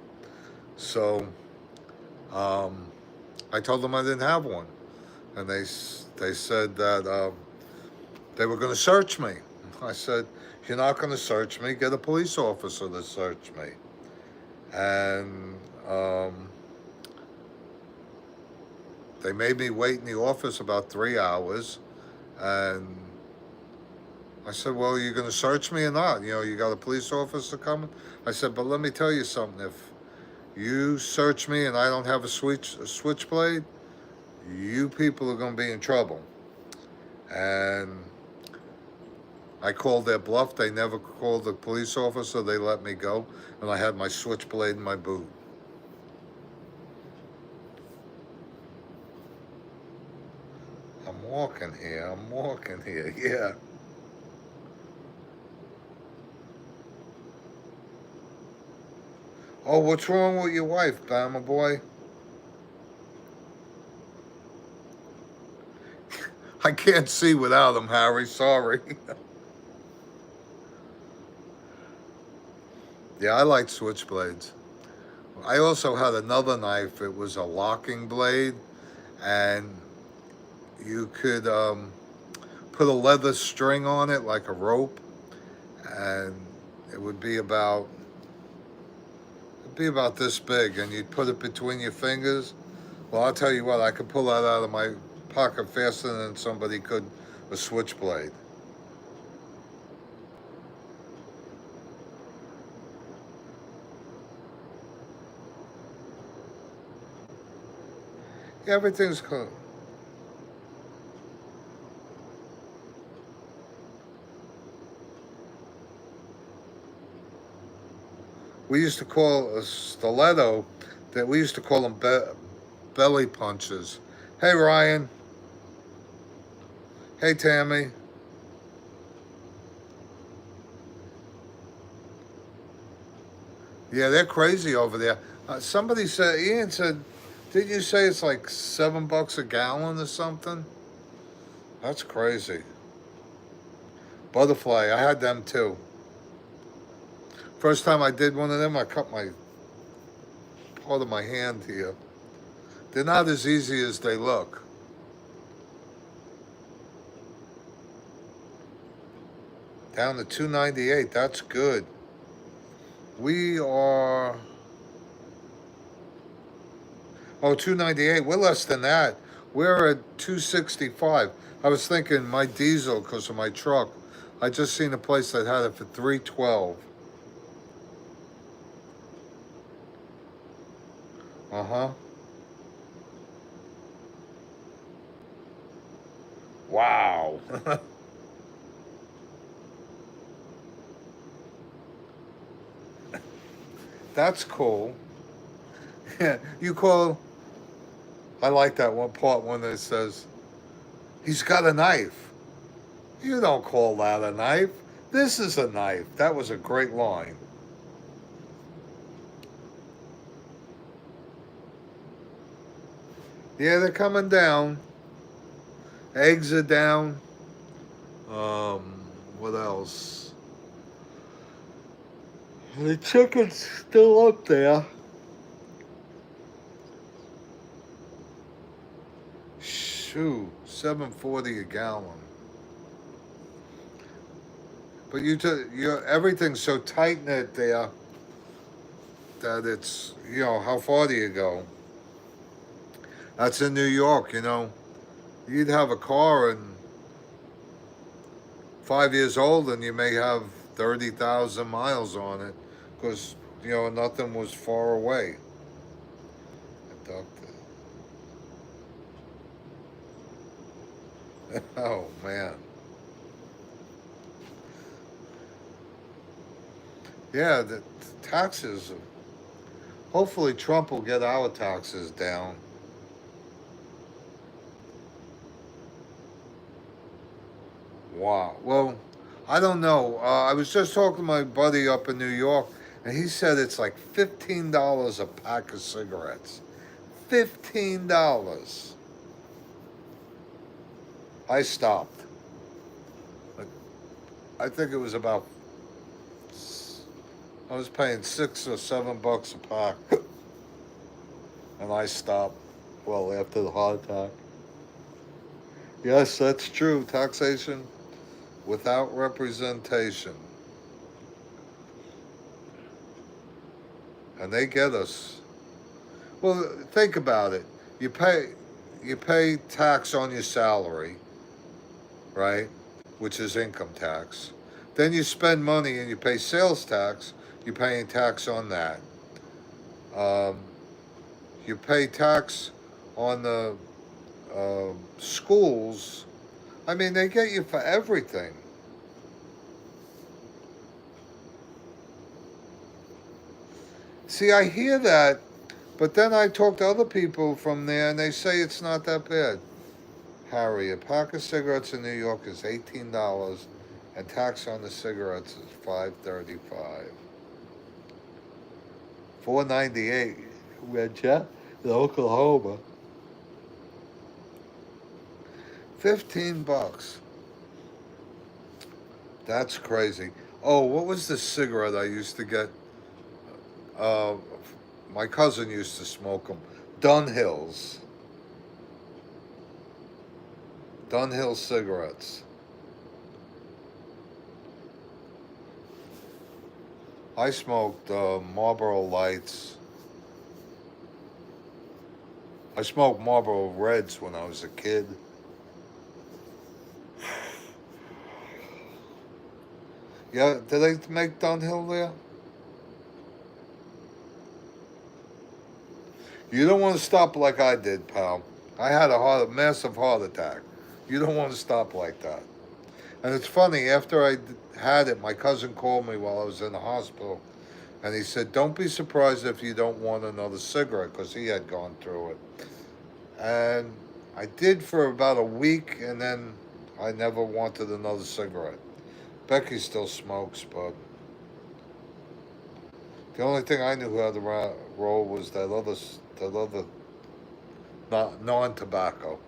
So I told them I didn't have one, and they said that they were going to search me. I said, "You're not going to search me. Get a police officer to search me." And they made me wait in the office about 3 hours, and I said, "Well, you're going to search me or not? You got a police officer coming?" I said, "But let me tell you something. If you search me and I don't have a switchblade, you people are going to be in trouble." And I called their bluff. They never called the police officer. They let me go, and I had my switchblade in my boot. I'm walking here, yeah. Oh, what's wrong with your wife, Bama boy? I can't see without him, Harry. Sorry. Yeah, I like switchblades. I also had another knife. It was a locking blade, and you could put a leather string on it like a rope, and it would be about this big, and you'd put it between your fingers. Well, I'll tell you what, I could pull that out of my pocket faster than somebody could a switchblade. Yeah, everything's cool. We used to call a stiletto, that we used to call them belly punches. Hey, Ryan. Hey, Tammy. Yeah, they're crazy over there. Somebody said, Ian said, did you say it's like $7 a gallon or something? That's crazy. Butterfly, I had them too. First time I did one of them, I cut my part of my hand here. They're not as easy as they look. Down to 298. That's good. We are 298. We're less than that. We're at 265. I was thinking my diesel, because of my truck, I just seen a place that had it for 312. Uh-huh. Wow. That's cool. Yeah, you call. I like that one part when it says, he's got a knife. You don't call that a knife. This is a knife. That was a great line. Yeah, they're coming down. Eggs are down. What else? The chicken's still up there. Shoot, 7.40 a gallon. But everything's so tight knit there that it's, how far do you go? That's in New York, You'd have a car and 5 years old, and you may have 30,000 miles on it because, nothing was far away. Abducted. Oh, man. Yeah, the taxes. Hopefully, Trump will get our taxes down. Wow. Well, I don't know. I was just talking to my buddy up in New York, and he said it's like $15 a pack of cigarettes. $15. I stopped. I think it was about. I was paying $6 or $7 a pack, and I stopped. Well, after the heart attack. Yes, that's true. Taxation without representation, and they get us. Well, think about it. You pay, you pay tax on your salary, right? Which is income tax. Then you spend money and you pay sales tax. You're paying tax on that. Um, you pay tax on the schools. I mean, they get you for everything. See, I hear that, but then I talk to other people from there and they say it's not that bad. Harry, a pack of cigarettes in New York is $18 and tax on the cigarettes is $5.35. $4.98 in Oklahoma. $15. That's crazy. Oh, what was the cigarette I used to get? Uh, my cousin used to smoke them. Dunhills. Dunhill cigarettes. I smoked Marlboro Lights. I smoked Marlboro Reds when I was a kid. Yeah, did they make Dunhill there? You don't want to stop like I did, pal. I had a massive heart attack. You don't want to stop like that. And it's funny, after I had it, my cousin called me while I was in the hospital, and he said, "Don't be surprised if you don't want another cigarette," because he had gone through it. And I did for about a week, and then I never wanted another cigarette. Becky still smokes, but the only thing I knew how to roll was that other non-tobacco.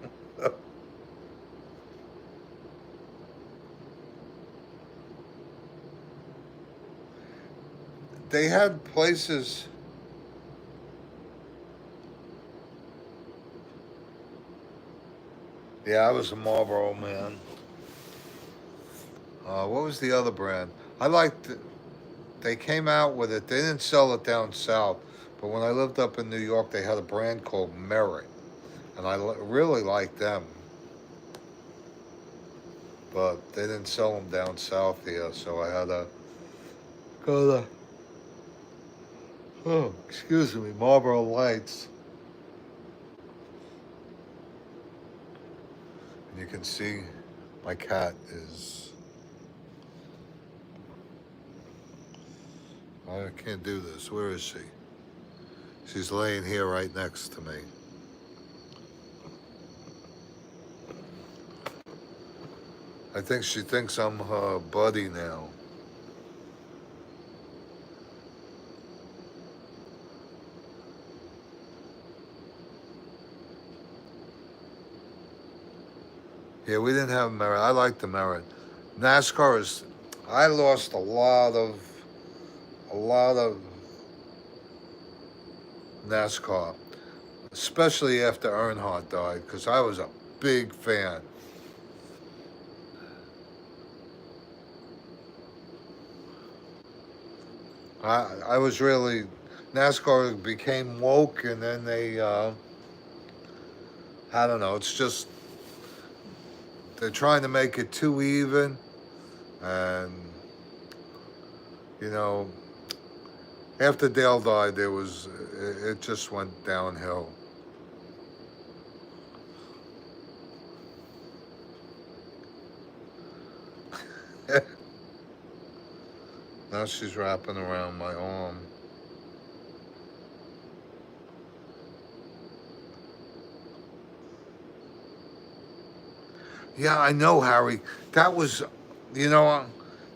They had places. Yeah, I was a Marlboro man. What was the other brand? I liked. They came out with it. They didn't sell it down south, but when I lived up in New York, they had a brand called Merit, and I really liked them. But they didn't sell them down south here, so I had to go to, oh, excuse me, Marlboro Lights. And you can see my cat is. I can't do this. Where is she? She's laying here right next to me. I think she thinks I'm her buddy now. Yeah, we didn't have Merit. I like the Merit. NASCAR is. I lost a lot of NASCAR, especially after Earnhardt died, because I was a big fan. I was really. NASCAR became woke, and then they. I don't know. It's just they're trying to make it too even, and You know, after Dale died, it just went downhill. Now she's wrapping around my arm. Yeah, I know, Harry. That was, you know,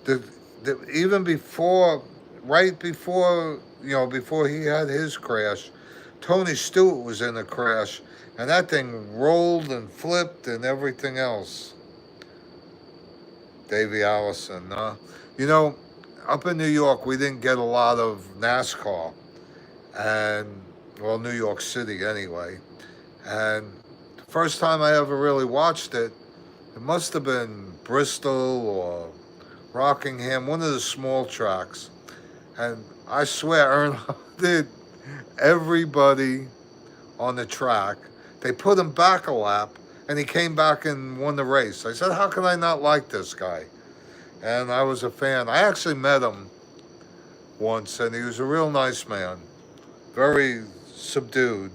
the, even before, right before, before he had his crash, Tony Stewart was in a crash, and that thing rolled and flipped and everything else. Davey Allison, you know, up in New York, we didn't get a lot of NASCAR, and well, New York City anyway. And the first time I ever really watched it, it must have been Bristol or Rockingham, one of the small tracks. And I swear, Earnhardt did everybody on the track. They put him back a lap, and he came back and won the race. I said, how can I not like this guy? And I was a fan. I actually met him once, and he was a real nice man, very subdued.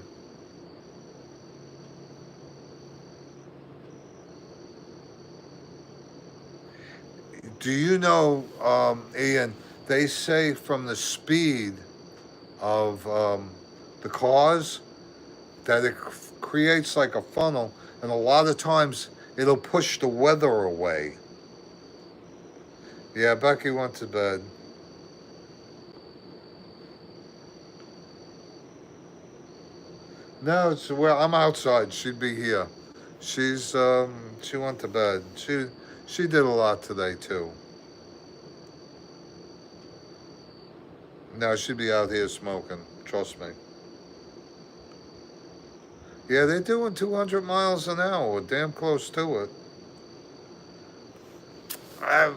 Do you know, Ian? They say from the speed of the cars that it creates like a funnel, and a lot of times it'll push the weather away. Yeah, Becky went to bed. No, it's well, I'm outside. She'd be here. She went to bed. She did a lot today too. No, she'd be out here smoking. Trust me. Yeah, they're doing 200 miles an hour. Damn close to it. I've,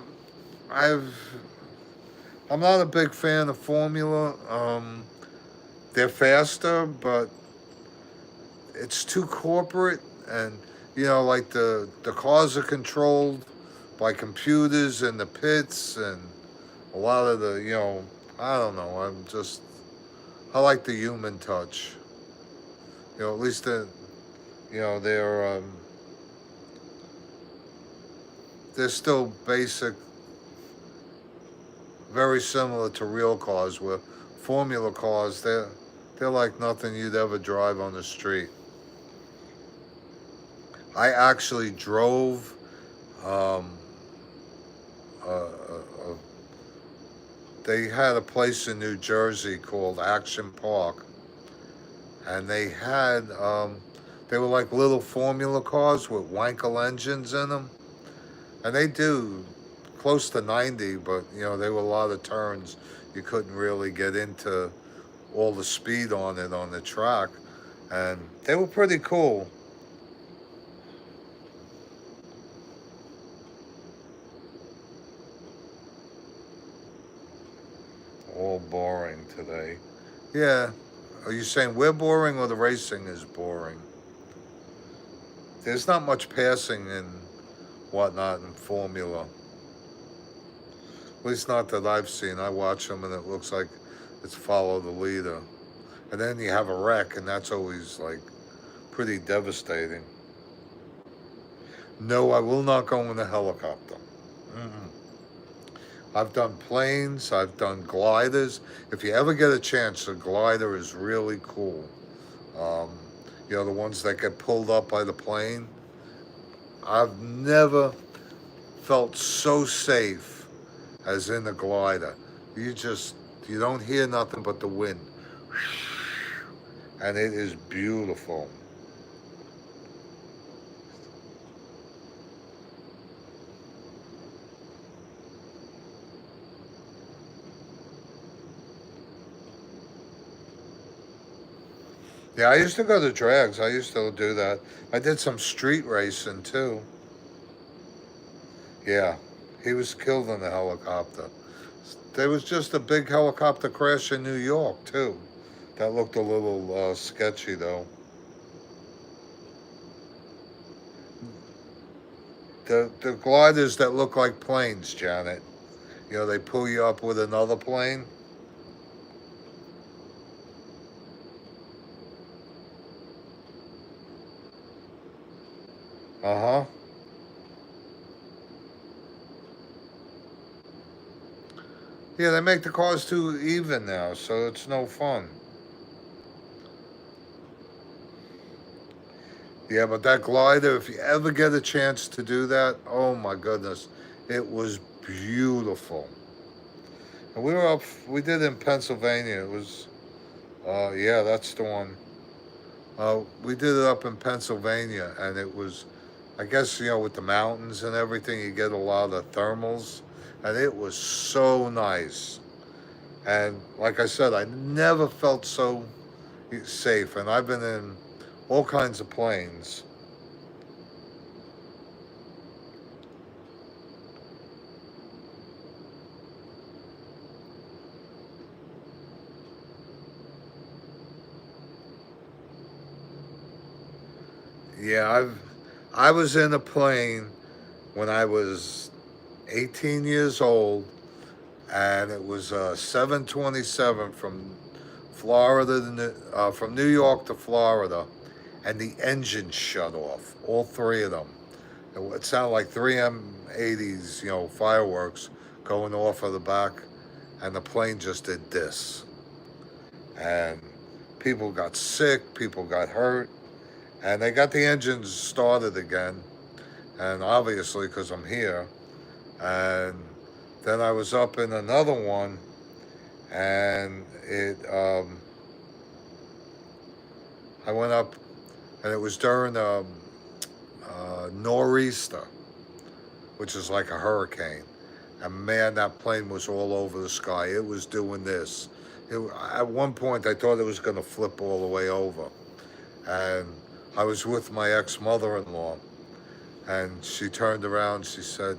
I've, I'm not a big fan of Formula. They're faster, but it's too corporate, and like the cars are controlled by computers in the pits, and a lot of the I don't know. I like the human touch. At least they're still basic, very similar to real cars. Where Formula cars, they're like nothing you'd ever drive on the street. I actually drove um, a they had a place in New Jersey called Action Park, and they were like little Formula cars with Wankel engines in them, and they do close to 90, but there were a lot of turns. You couldn't really get into all the speed on it on the track, and they were pretty cool. All boring today. Yeah. Are you saying we're boring or the racing is boring? There's not much passing and whatnot in Formula. At least not that I've seen. I watch them and it looks like it's follow the leader. And then you have a wreck, and that's always like pretty devastating. No, I will not go in a helicopter. Mm-mm. I've done planes, I've done gliders. If you ever get a chance, a glider is really cool. Um, the ones that get pulled up by the plane. I've never felt so safe as in a glider. You don't hear nothing but the wind. And it is beautiful. Yeah, I used to go to drags. I used to do that. I did some street racing too. Yeah, he was killed in a helicopter. There was just a big helicopter crash in New York too. That looked a little sketchy though. The gliders that look like planes, Janet. You know, they pull you up with another plane. Uh-huh. Yeah, they make the cars too even now, so it's no fun. Yeah, but that glider, if you ever get a chance to do that, oh my goodness, it was beautiful. And we did it in Pennsylvania. It was, yeah, that's the one. We did it up in Pennsylvania, and it was, I guess, you know, with the mountains and everything, you get a lot of thermals, and it was so nice. And like I said, I never felt so safe, and I've been in all kinds of planes. Yeah, I was in a plane when I was 18 years old, and it was a 727 from Florida from New York to Florida, and the engine shut off, all three of them. It sounded like three M80s, you know, fireworks going off of the back, and the plane just did this. And people got sick, people got hurt, and they got the engines started again. And obviously, because I'm here, and then I was up in another one, and I went up, and it was during nor'easter, which is like a hurricane. And man, that plane was all over the sky. It was doing this. At one point, I thought it was going to flip all the way over. And I was with my ex-mother-in-law, and she turned around. She said,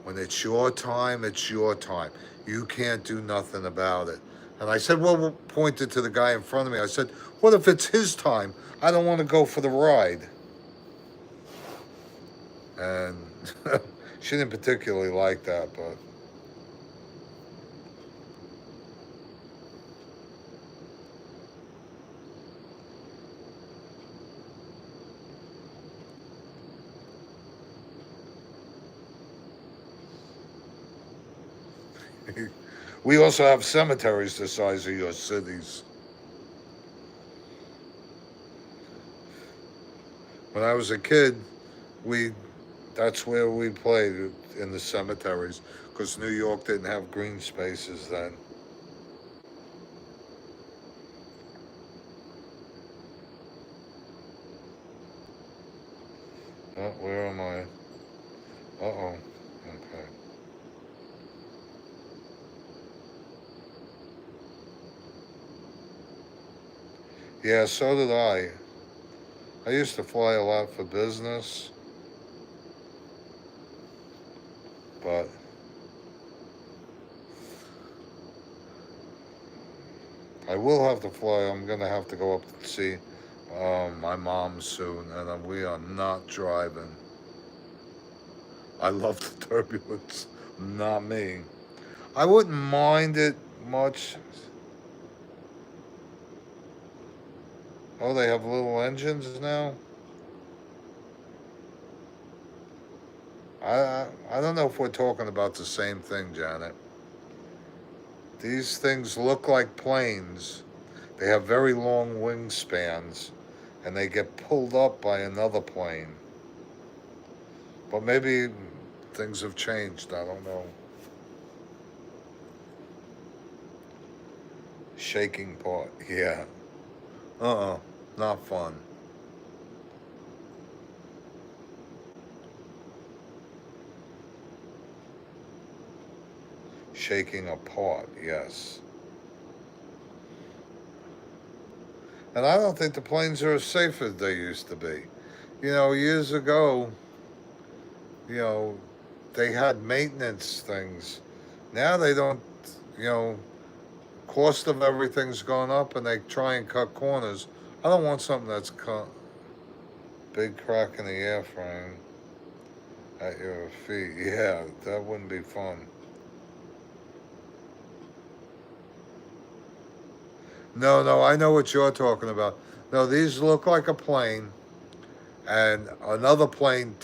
"When it's your time, it's your time. You can't do nothing about it." And I said, well, pointed to the guy in front of me. I said, "What if it's his time? I don't want to go for the ride." And she didn't particularly like that, but we also have cemeteries the size of your cities. When I was a kid, we that's where we played, in the cemeteries, because New York didn't have green spaces then. Where am I? Uh-oh. Okay. Yeah, so did I. I used to fly a lot for business, but I will have to fly. I'm gonna have to go up and see my mom soon, and we are not driving. I love the turbulence. Not me. I wouldn't mind it much. Oh, they have little engines now? I don't know if we're talking about the same thing, Janet. These things look like planes. They have very long wingspans, and they get pulled up by another plane. But maybe things have changed. I don't know. Shaking part. Yeah. Uh-uh. Not fun. Shaking apart. Yes. And I don't think the planes are as safe as they used to be. You know, years ago, you know, they had maintenance things. Now they don't, you know, cost of everything's gone up, and they try and cut corners. I don't want something that's cut. Big crack in the airframe at your feet. Yeah, that wouldn't be fun. No, no, I know what you're talking about. No, these look like a plane, and another plane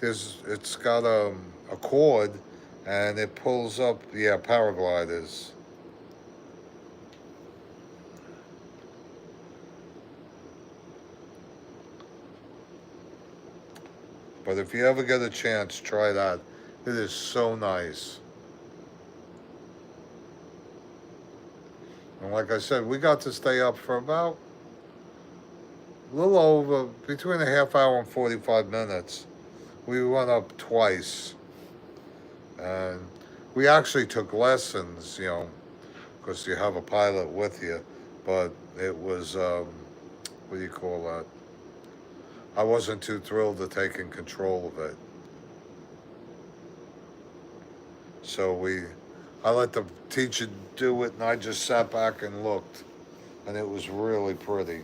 it's got a cord, and it pulls up. Yeah, paragliders. But if you ever get a chance, try that. It is so nice. And like I said, we got to stay up for about a little over between a half hour and 45 minutes. We went up twice, and we actually took lessons, because you have a pilot with you. But it was, what do you call that? I wasn't too thrilled to taking control of it. So I let the teacher do it, and I just sat back and looked, and it was really pretty.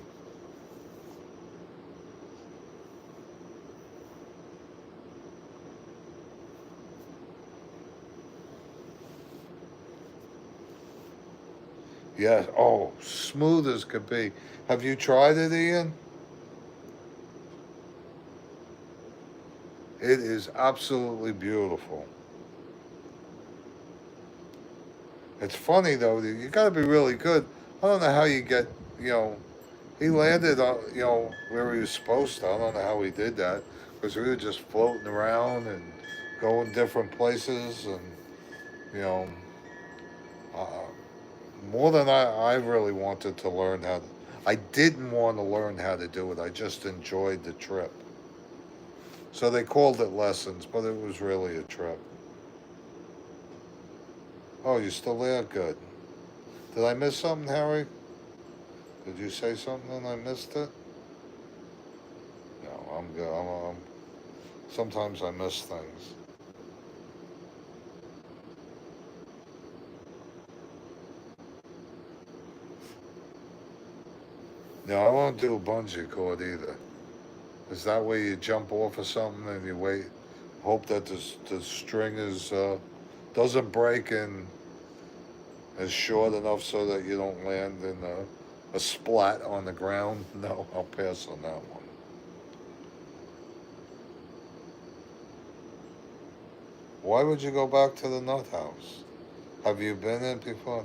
Yeah, oh, smooth as could be. Have you tried it, Ian? It is absolutely beautiful. It's funny though, you got to be really good. I don't know how you get, you know, he landed, where he was supposed to. I don't know how he did that because we were just floating around and going different places, and you know, uh, more than I really wanted to learn how to. I didn't want to learn how to do it. I just enjoyed the trip. So they called it lessons, but it was really a trip. Oh, you still there? Good. Did I miss something, Harry? Did you say something and I missed it? No, I'm good. Sometimes I miss things. No, I won't do a bungee cord either. Is that way you jump off of something and you wait, hope that the string doesn't break and is short enough so that you don't land in a splat on the ground? No, I'll pass on that one. Why would you go back to the nut house? Have you been in before?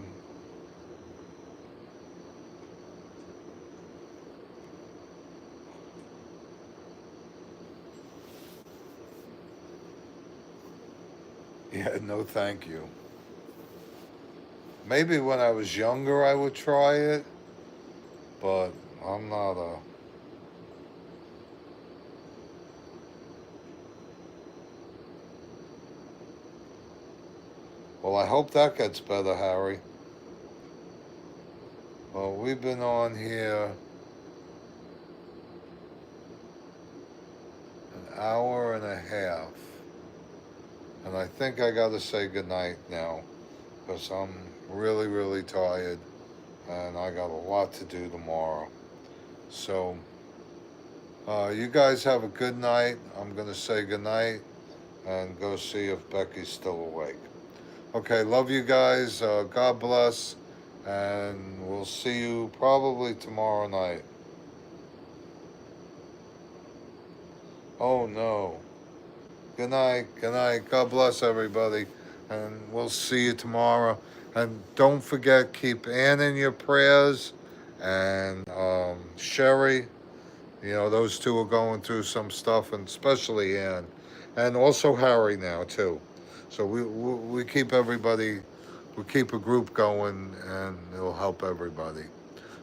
Yeah, no thank you. Maybe when I was younger I would try it, but I'm not a. Well, I hope that gets better, Harry. Well, we've been on here an hour and a half, and I think I gotta say goodnight now because I'm really, really tired and I got a lot to do tomorrow. So, you guys have a good night. I'm gonna say goodnight and go see if Becky's still awake. Okay, love you guys. God bless, and we'll see you probably tomorrow night. Oh no. Good night. Good night. God bless everybody, and we'll see you tomorrow. And don't forget, keep Ann in your prayers, and Sherry. Those two are going through some stuff, and especially Ann, and also Harry now too. So we keep everybody, we keep a group going, and it'll help everybody.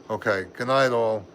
Okay. Good night, all.